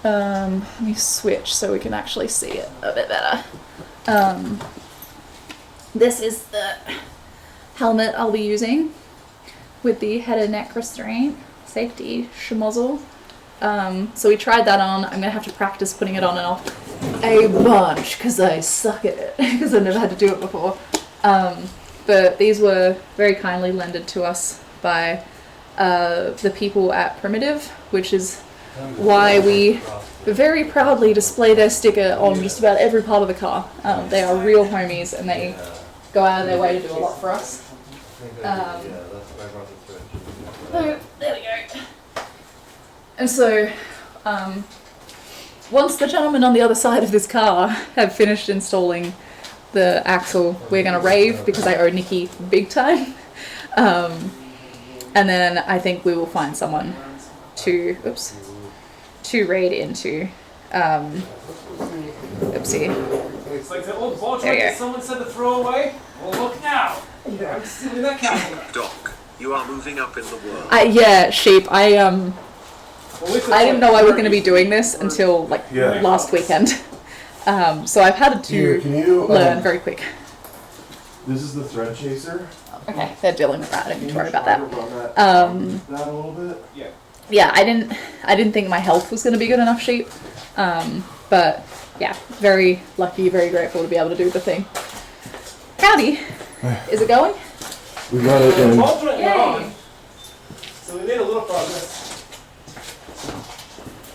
Let me switch so we can actually see it a bit better. This is the helmet I'll be using with the head and neck restraint, safety schmozzle. So we tried that on. I'm gonna have to practice putting it on and off a bunch because I suck at it because I've never had to do it before. But these were very kindly lended to us by the people at Primitive, which is why we very proudly display their sticker on just about every part of the car. They are real homies and they go out of their way to do a lot for us. So, there we go. And so, once the gentlemen on the other side of this car have finished installing the axle, we're going to rave because I owe Nikki big time. And then I think we will find someone to raid into. Oopsie. It's like the old ball There joint you that go. someone said to throw away. Well, look now. I'm stealing that castle. Doc, you are moving up in the world. Yeah, Sheep. I didn't know I was going to be doing this until like last weekend. So I've had to Can you learn very quick. This is the thread chaser. Okay, they're dealing with that. I don't need to worry about that. That a little bit. Yeah, I didn't think my health was going to be good enough, Sheep. But yeah, very lucky, very grateful to be able to do the thing. Howdy. Is it going? We got it in. Ball joint Yay. on. So we made a little progress.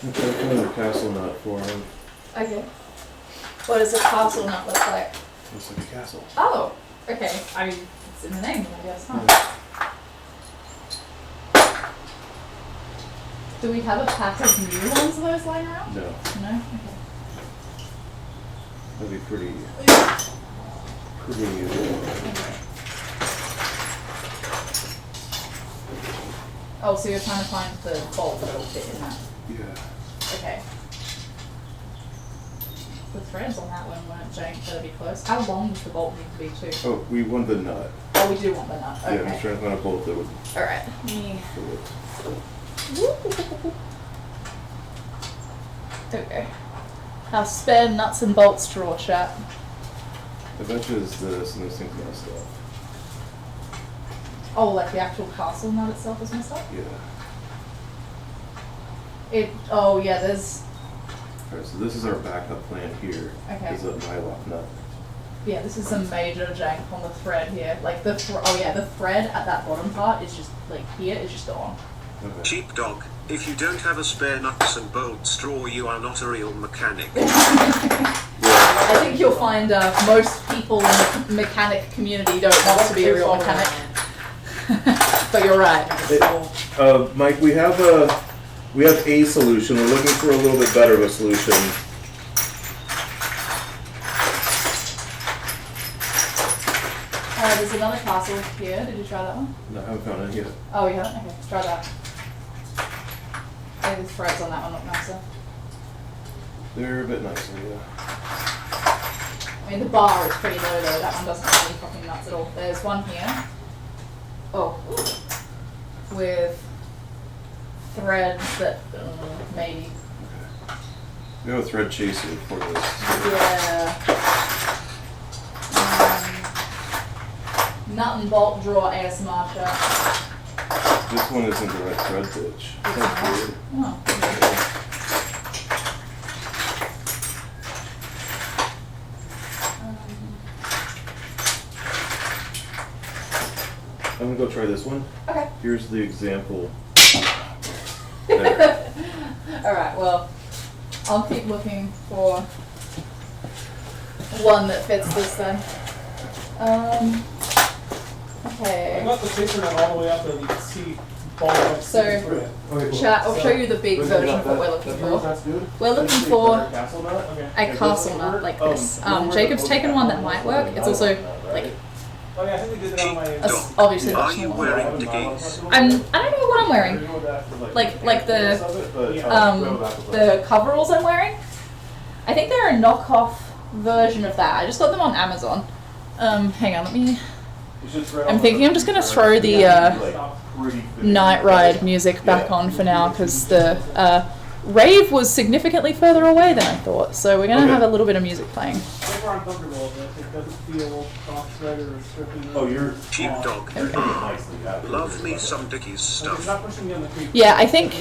Another castle nut for him. Okay. What does a castle nut look like? Looks like a castle. Oh, okay. I mean, it's in the name, I guess, huh? Do we have a pack of new ones of those lying around? No, No? Okay. that'd be pretty unusual. Oh, so you're trying to find the bolt that'll fit in that. Yeah. Okay. The threads on that one weren't jank, that'd be close. How long does the bolt need to be too? Oh, we want the nut. Oh, we do want the nut. Okay. Yeah, I'm just trying to find a bolt that would Alright. Okay. Now spare nuts and bolts drawer, chat. I bet you it's this and this thing's messed up. Oh, like the actual castle nut itself is messed up? Yeah. Oh yeah, there's. Alright, so this is our backup plant here. Okay. Is a mylock nut. Yeah, this is some major jank on the thread here. Like the the thread at that bottom part is just like here is just gone. Okay. Sheepdog, if you don't have a spare nuts and bolt straw, you are not a real mechanic. I think you'll find most people in the mechanic community don't want to be a real mechanic. But you're right. Mike, we have a solution. We're looking for a little bit better of a solution. There's another castle here. Did you try that one? No, I haven't found any yet. Oh, you haven't? Okay, try that. Maybe the threads on that one look nicer. They're a bit nicer, yeah. I mean, the bar is pretty low though. That one doesn't have any fucking nuts at all. There's one here. Oh. With threads that, maybe. Okay. We have a thread chaser for this. Yeah. Nut and bolt draw ASMR chat. This one isn't the right thread pitch. That's weird. Oh. I'm gonna go try this one. Okay. Here's the example. Alright, well, I'll keep looking for one that fits this then. Okay. I got the picture nut all the way up there. You can see ball up. So, chat, I'll show you the big version of what we're looking for. We're looking for a castle nut like this. Jacob's taken one that might work. It's also like Oh yeah, I think we did it on my. obviously Are much you smaller. wearing dickies? I don't know what I'm wearing. Like the coveralls I'm wearing. I think they're a knockoff version of that. I just got them on Amazon. Hang on, let me. I'm thinking I'm just gonna throw the Night Ride music back on for now because the rave was significantly further away than I thought. So we're gonna have a little bit of music playing. Super uncomfortable. It doesn't feel cross-threaded or stripping. Oh, you're Sheepdog, love me some dickies stuff. Not pushing you on the creep. Yeah, I think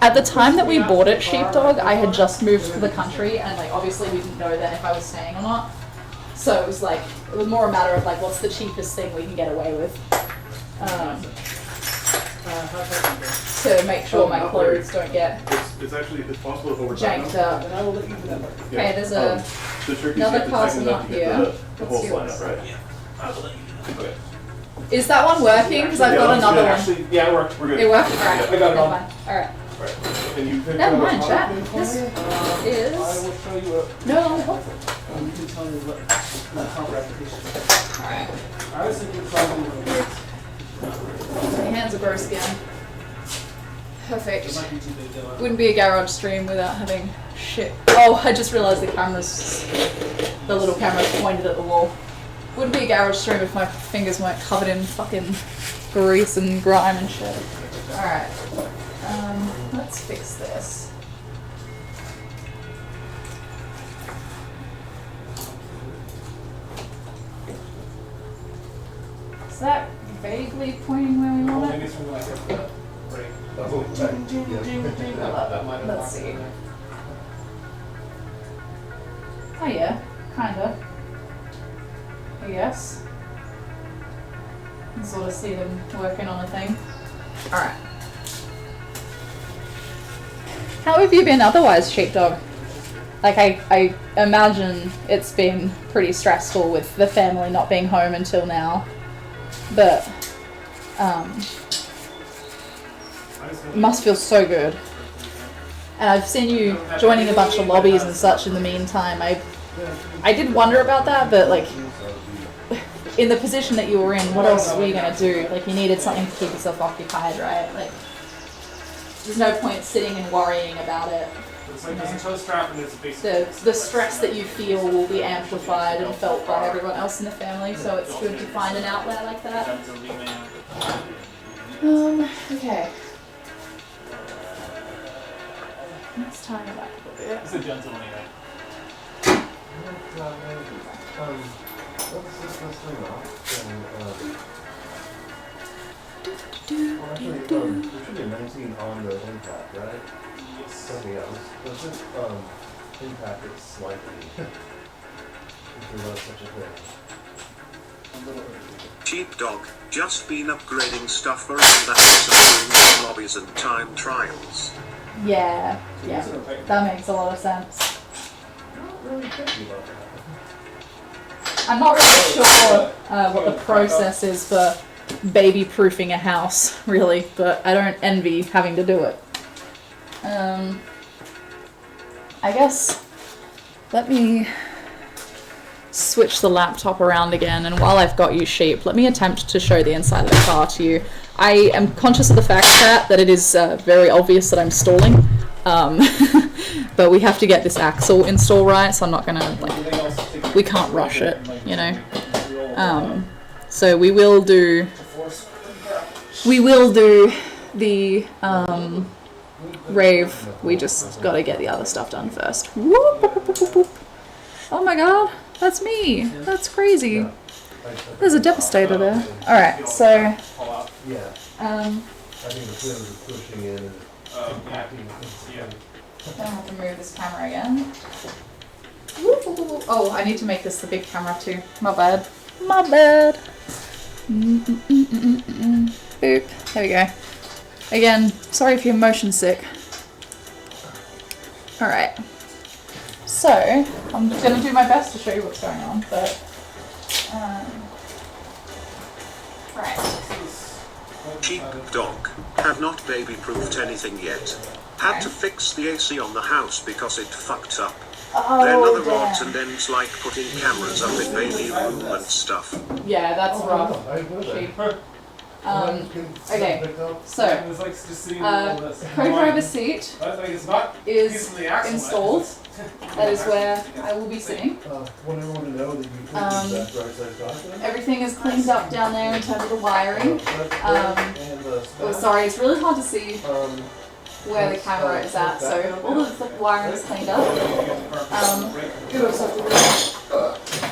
at the time that we bought it, Sheepdog, I had just moved to the country and like obviously we didn't know then if I was staying or not. So it was like, it was more a matter of like, what's the cheapest thing we can get away with to make sure my clothes don't get It's possible to overtime. janked up. Then I will let you do that. Okay, there's a The trick is another you have to castle tighten it up nut to get here. the Let's whole see line what's- up, right? Okay. Is that one working? Because I've got another one. Actually, yeah, it worked. We're good. It worked? Alright, I got it never all. mind. Alright. Right. Can you pick Never up mind, a chat. copy for This me? I is... will show you a. No, You can tell me what my proper application is. alright. I was thinking probably. My hands are gross again. It Perfect. might be too big though. Wouldn't be a garage stream without having shit. Oh, I just realised the little camera's pointed at the wall. Wouldn't be a garage stream if my fingers weren't covered in fucking grease and grime and shit. Alright. Let's fix this. Is that vaguely pointing where we Well, want maybe it? it's from like a break. Let's see. Oh yeah, kinda. I guess. You can sort of see them working on a thing. Alright. How have you been otherwise, Sheepdog? Like, I imagine it's been pretty stressful with the family not being home until now. But, it must feel so good. And I've seen you joining a bunch of lobbies and such in the meantime. I did wonder about that, but like, in the position that you were in, what else were you gonna do? Like, you needed something to keep yourself occupied, right? Like, there's no point sitting and worrying about it. It's like there's a toe strap and it's a basic. The stress that you feel will be amplified and felt by everyone else in the family, so it's good to find an outlet like that. Okay. Let's tie it back a bit. It's a gentle one, right? There should be a 19 on the impact, right? Something else. Let's just impact it slightly. If there was such a thing. Sheepdog, just been upgrading stuff around the house and doing lobbies and time trials. Yeah, that makes a lot of sense. Really picky about that. I'm not really sure what the process is for baby-proofing a house, really, but I don't envy having to do it. I guess let me switch the laptop around again, and while I've got you, Sheep, let me attempt to show the inside of the car to you. I am conscious of the fact, chat, that it is very obvious that I'm stalling, but we have to get this axle install right, so I'm not gonna, like, we can't rush it, you know. So we will do the rave. We just gotta get the other stuff done first. Whoop, whoop, whoop, whoop, whoop. Oh my god, that's me. That's crazy. There's a devastator there. Alright, so Yeah. I I think the twins are pushing in and impacting. don't have to move this camera again. Whoop, whoop, whoop, whoop. Oh, I need to make this the big camera too. My bad. My bad. Boop. There we go. Again, sorry if you're motion sick. Alright. So, I'm just going to do my best to show you what's going on, but... right. Sheepdog, have not baby-proofed anything yet. Had to fix the AC on the house because it fucked up. Then Oh, other odds damn. and ends like putting cameras up in baby room and stuff. Yeah, that's rough. I know that. Sheep. Okay, so, It's like just sitting in the middle of this. co-driver seat Like it's not is using the axle, installed. That is where I will be sitting. Want everyone to know that you put Um, that right side document? Everything is cleaned up down there in terms of the wiring. And the Oh, sorry, it's really hard to see um, where the camera is at, so all of the wiring is cleaned up.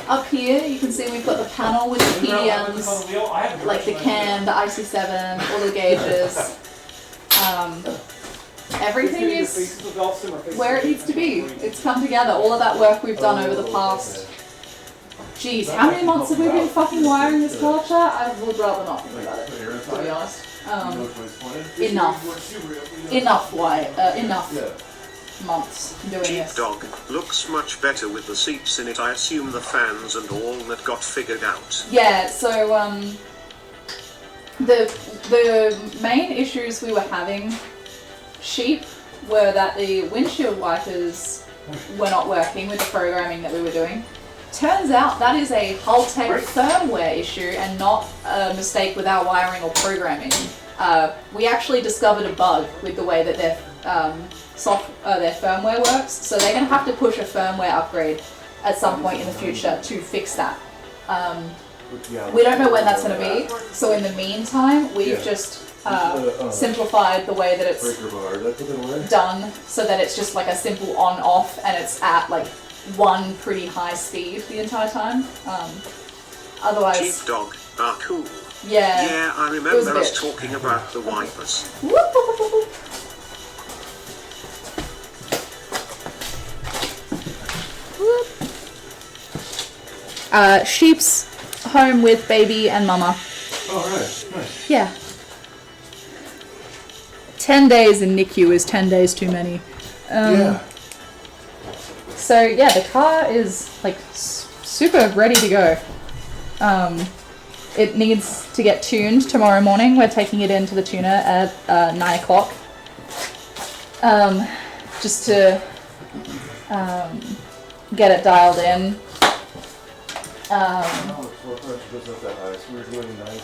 Up here, you can see we've got the panel with the PDMs, like the CAN, the IC7, all the gauges. Everything is where it needs to be. It's come together. All of that work we've done over the past... Jeez, how many months have we been fucking wiring this car, chat? I would rather not think about it, to be honest. Enough months doing this. Sheepdog, looks much better with the seats in it. I assume the fans and all that got figured out. Yeah, so the main issues we were having, Sheep, were that the windshield wipers were not working with the programming that we were doing. Turns out that is a Hull-Tech firmware issue and not a mistake with our wiring or programming. We actually discovered a bug with the way that their firmware works, so they're going to have to push a firmware upgrade at some point in the future to fix that. We don't know when that's going to be, so in the meantime, we've just simplified the way that it's done so that it's just like a simple on-off and it's at like one pretty high speed the entire time. Otherwise... Sheepdog, cool. Yeah. Yeah, I It was a remember us bit. talking about the wipers. Whoop, whoop, whoop, whoop. Sheep's home with baby and mama. Oh, right. Nice. Yeah. 10 days in NICU is 10 days too many. Yeah. So yeah, the car is like super ready to go. It needs to get tuned tomorrow morning. We're taking it into the tuner at 9 o'clock. Just to get it dialed in.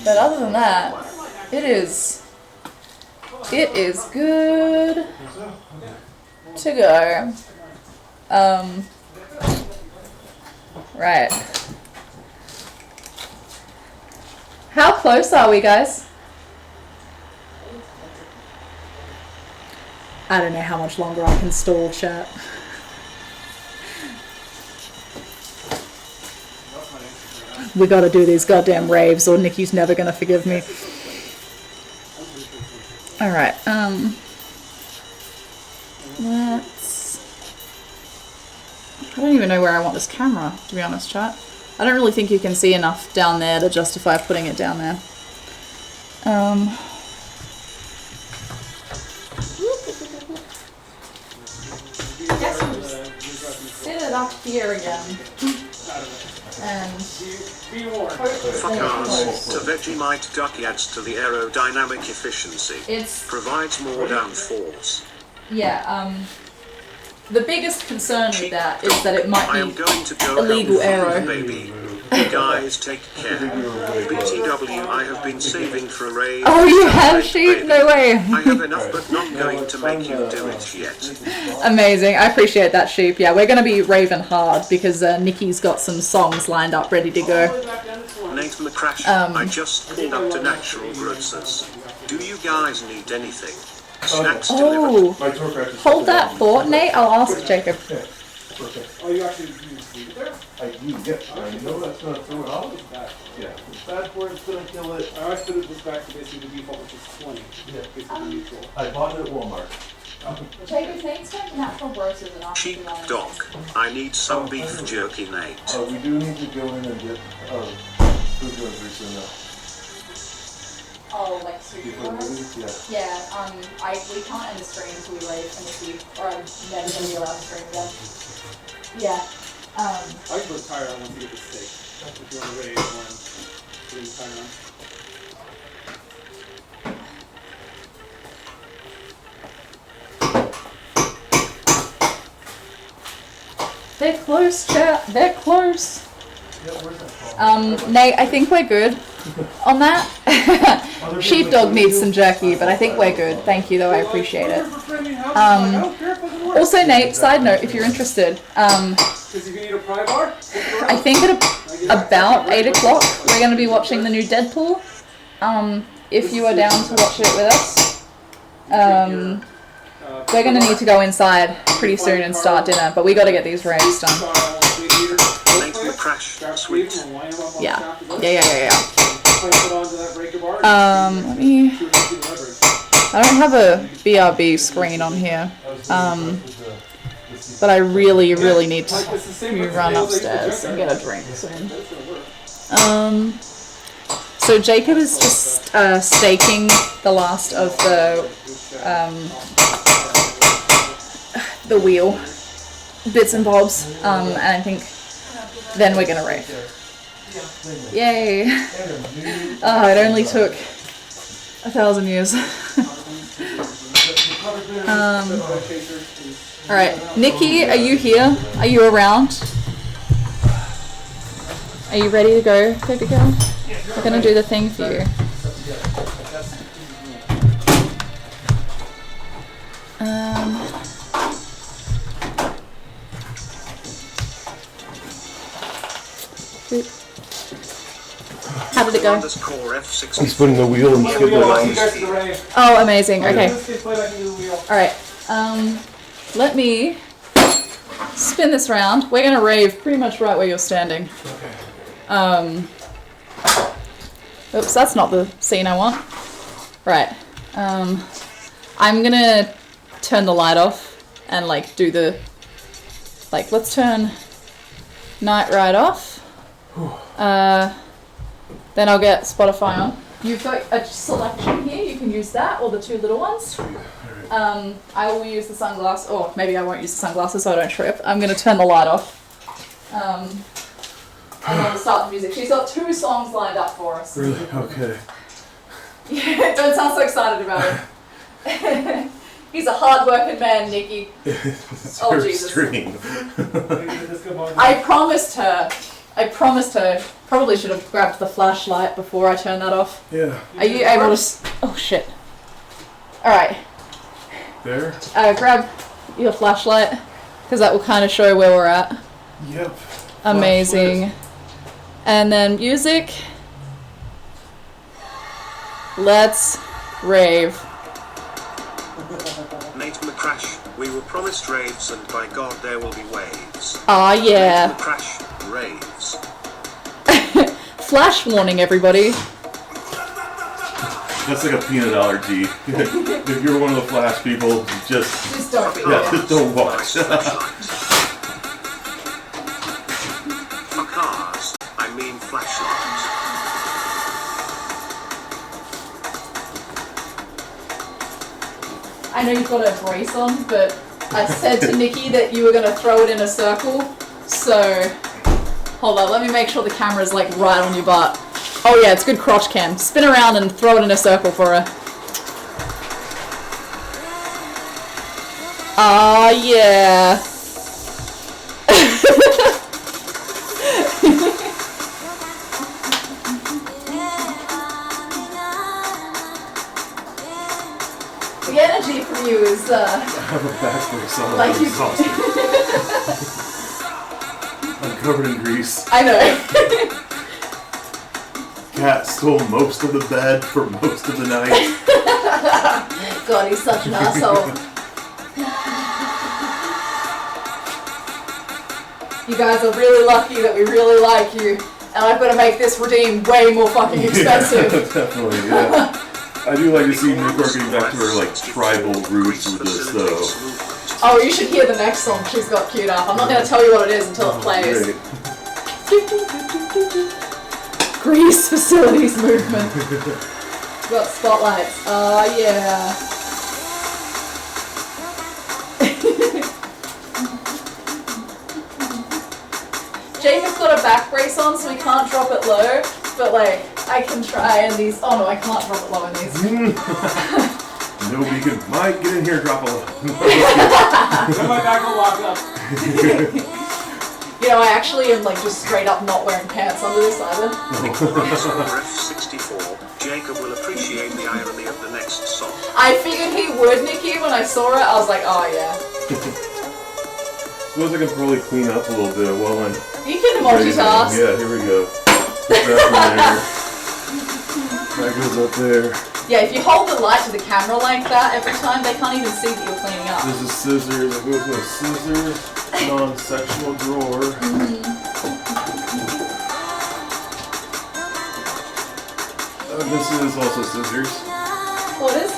But other than that, it is good to go. Right. How close are we, guys? I don't know how much longer I can stall, chat. We gotta do these goddamn raves or Nikki's never gonna forgive me. Alright, let's... I don't even know where I want this camera, to be honest, chat. I don't really think you can see enough down there to justify putting it down there. Guess we'll just sit it up here again. And Fuck-ass to Vegemite duck adds to the aerodynamic efficiency. it's, Provides more downforce. yeah, the biggest concern with that is that it I might am be going to go illegal help aero. you, baby. You guys take care. BTW, I have been saving for a raid. Oh, you have sheep? No way. I have enough, but not going to make you do it yet. Amazing. I appreciate that, sheep. Yeah, we're going to be raving hard because Nikki's got some songs lined up ready to go. Nate McCrash, I just pulled up to Natural Grocers. Do you guys need anything? Snacks delivered. Oh, My torque rack is hold that thought, Nate. I'll ask Jacob. Oh, you actually leave it there? I do, yes. I know that's gonna throw it off. Yeah. It's bad for it, it's gonna kill it. I always put this back to basically the default, which is 20. Yeah. Basically neutral. I bought it at Walmart. Jacob, Nate's got natural grocers and Cheap dog. I need some beef jerky, Nate. We do need to go in and get food delivery soon now. Oh, like super Before we leave? Yeah. Yeah, we can't end the stream until we leave and if we, or I'm never going to be allowed to stream again. Yeah, I can put a tire on once you get the steak. If you want to raise one, put the tire on. they're close, chat. They're close. Nate, I think we're good on that. Sheepdog needs some jerky, but I think we're good. Thank you, though. I appreciate it. Also, Nate, side note, if you're interested, I think at about 8 o'clock we're going to be watching the new Deadpool. If you are down to watch it with us, we're going to need to go inside pretty soon and start dinner, but we got to get these raves done. Yeah. Let me... I don't have a BRB screen on here, but I really need to run upstairs and get a drink soon. So Jacob is just staking the last of the wheel bits and bobs, and I think then we're gonna rave. Yay! Oh, it only took 1,000 years. Alright, Nikki, are you here? Are you around? Are you ready to go, baby girl? We're gonna do the thing for you. How did it go? He's putting the wheel and skid on. Oh, amazing. Okay. Alright. Let me spin this round. We're gonna rave pretty much right where you're standing. Oops, that's not the scene I want. Right. I'm gonna turn the light off and like do the let's turn night ride off. Then I'll get Spotify on. You've got a selection here, you can use that or the two little ones. I will use the sunglasses, or maybe I won't use the sunglasses so I don't trip. I'm going to turn the light off. And then we'll start the music. She's got 2 songs lined up for us. Really? Okay. Yeah, don't sound so excited about it. He's a hard-working man, Nikki. Oh, Jesus. Extreme. I promised her, probably should have grabbed the flashlight before I turn that off. Yeah. Are you able to... Oh, shit. Alright. There? Grab your flashlight, because that will kind of show where we're at. Yep. Amazing. And then music. Let's rave. Nate McCrash, we were promised raves and by God there will be waves. Ah, yeah. Nate McCrash, raves. Flash warning, everybody. That's like a peanut allergy. If you're one of the Flash people, just don't. just don't watch. For cars, I mean flashlights. I know you've got a brace on, but I said to Nikki that you were going to throw it in a circle, so hold on, let me make sure the camera's like right on your butt. Oh yeah, it's good crotch cam. Spin around and throw it in a circle for her. Ah, yeah. The energy from you is, I have a back brace on. like I'm you- exhausted. I'm covered in grease. I know. Cat stole most of the bed for most of the night. God, he's such an asshole. You guys are really lucky that we really like you, and I've got to make this redeem way more fucking expensive. Definitely, yeah. I do like to see Newport getting back to her like tribal roots with this though. Oh, you should hear the next song she's got queued up. I'm not going to tell you what it is until it plays. Great. Grease facilities movement. We've got spotlights. Oh yeah. Jacob's got a back brace on, so we can't drop it low. But like, I can try and these. Oh no, I can't drop it low in these. Nobody can. Mike, get in here, drop a low. Then my back will lock up. You know, I actually am like just straight up not wearing pants under this either. F64, Jacob will appreciate the irony of the next song. I figured he would, Nikki. When I saw it, I was like, oh yeah. Suppose I can probably clean up a little bit while I'm. You can multitask. Yeah, here we go. Put that in there. That goes up there. Yeah, if you hold the light to the camera like that every time, they can't even see that you're cleaning up. This is scissors. It goes in a scissors non-sexual drawer. This is also scissors. What is?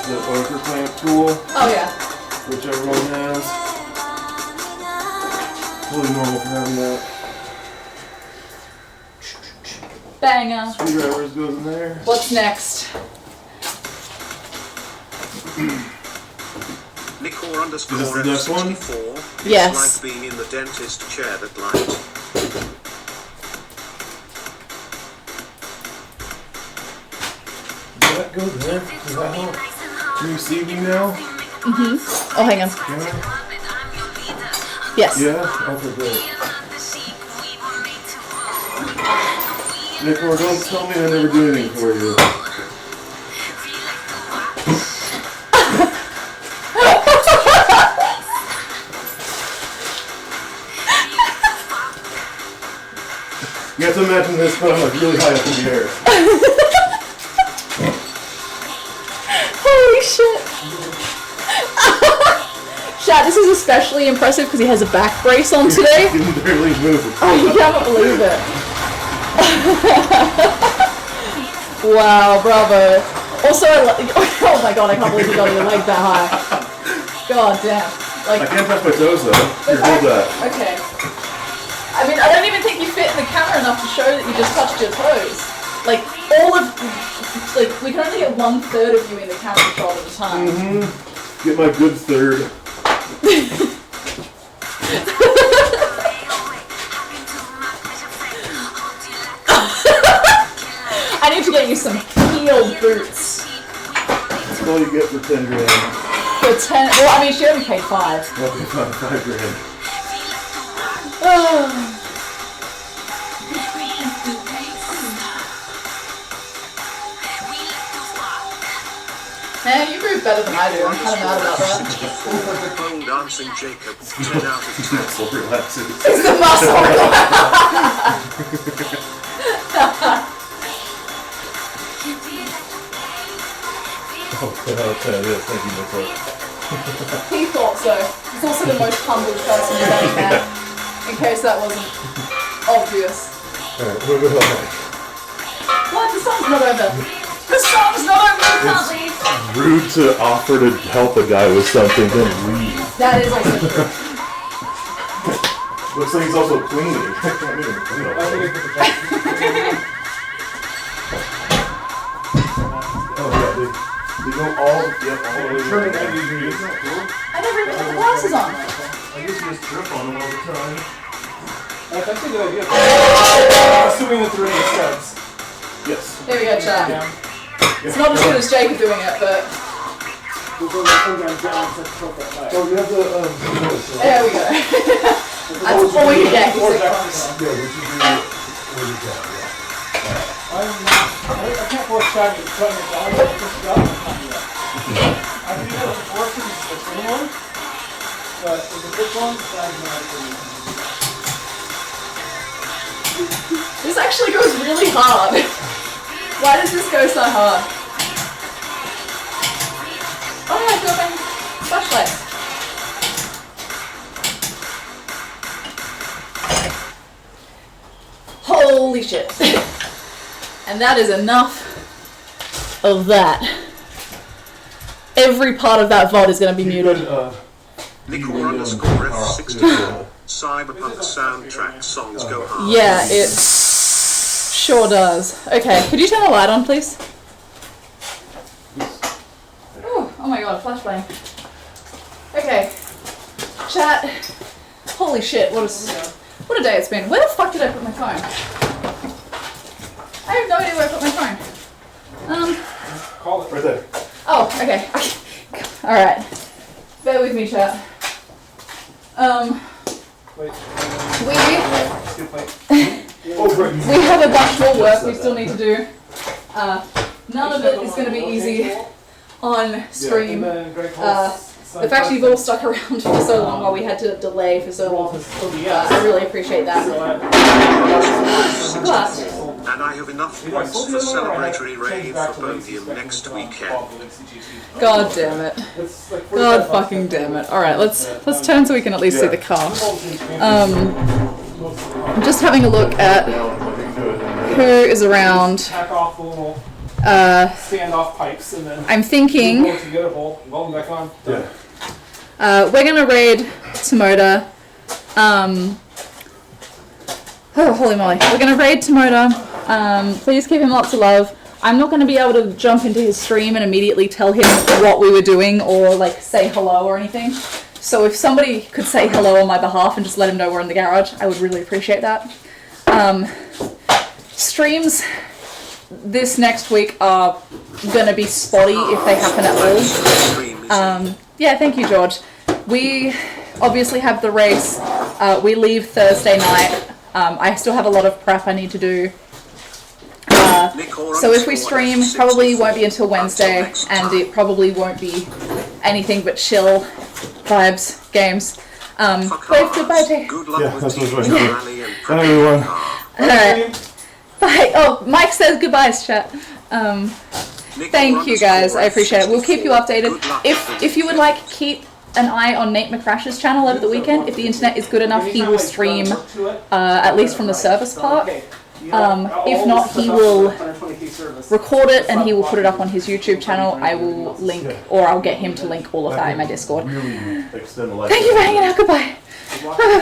The ochre clamp tool, Oh yeah. which everyone has. Totally normal for having that. Banger. Screwdrivers goes in there. What's next? Nicor underscore Is this the next one? F64. Yes. It's like being in the dentist chair that light. Does that go there? Does that help? Can you see me now? Oh, hang on. Yeah? Yes. Yeah? Okay, great. Nicor, don't tell me I never do anything for you. You have to imagine this, but I'm like really high up in the air. Holy shit. Chat, this is especially impressive because he has a back brace on today. You can barely move. Oh, you cannot believe it. Wow, bravo. Also, oh my god, I can't believe you got your leg that high. God damn. I Like, can't touch my toes though. Here, hold that. okay. I mean, I don't even think you fit in the camera enough to show that you just touched your toes. Like, all of, like, we can only get 1/3 of you in the camera shot at a time. Get my good third. I need to get you some heeled boots. That's all you get for 10 grand. For 10, well, I mean, she only paid 5. Okay, fine, 5 grand. Man, you move better than I do. I'm kind of mad about that. 64, bone dancing Jacob, 10 out of 10. Muscle relaxes. It's the muscle. Oh, 10 out of 10, yes, thank you, Nicole. He thought so. He's also the most humble person you've ever met. In case that wasn't obvious. Alright, moving on. What? The song's not over. The song's not over, you can't leave. Rude to offer to help a guy with something, then leave. That is also true. Looks like he's also cleaning. I can't even clean up. Oh yeah, they go all the way around. I never even put the glasses on. I guess you just trip on them all the time. That's a good idea. Assuming that there are any studs. Yes. Here we go, chat. Yeah. It's not as good as Jacob doing it, but We'll go sometimes down to tilt that way. Oh, you have the there we go. That's all we can get. He's like, yeah, we should do where you can. I can't force Chad to cut your dog. I just got it. I can do that before because it's the thin one. But with the big one, that's not This actually goes really hard. Why does this go so hard? Oh yeah, I got my flashlight. Holy shit. And that is enough of that. Every part of that VOD is going to be muted. Nickel_F64. Cyberpunk soundtrack songs go hard. Yeah, it sure does. Okay, could you turn the light on, please? Oh my god, flashbang. Okay, chat. Holy shit, what a day it's been. Where the fuck did I put my phone? I have no idea where I put my phone. Call it. Right there. Oh, okay. Alright. Bear with me, chat. Wait. We have a bunch more work we still need to do. None of it is going to be easy on stream. The fact you've all stuck around for so long while we had to delay for so long, I really appreciate that. But And I have enough points for celebratory rave for Podium next weekend. God damn it. God fucking damn it. Alright, let's turn so we can at least see the car. I'm just having a look at who is around. Standoff pipes and then I'm thinking welcome back on. we're gonna raid Tomoda. Oh, holy moly. We're gonna raid Tomoda. Please give him lots of love. I'm not gonna be able to jump into his stream and immediately tell him what we were doing or like say hello or anything. So if somebody could say hello on my behalf and just let him know we're in the garage, I would really appreciate that. Streams this next week are gonna be spotty if they happen at all. Yeah, thank you, George. We obviously have the race. We leave Thursday night. I still have a lot of prep I need to do. So if we stream, probably won't be until Wednesday, and it probably won't be anything but chill vibes, games. Wave goodbye, Jay. Yeah, that's what's right here. Bye, everyone. Alright. Bye. Oh, Mike says goodbyes, chat. Thank you guys, I appreciate it. We'll keep you updated. If you would like, keep an eye on Nate McCrash's channel over the weekend. If the internet is good enough, he will stream at least from the service park. If not, he will record it and he will put it up on his YouTube channel. I will link, or I'll get him to link all of that in my Discord. Thank you for hanging out. Goodbye.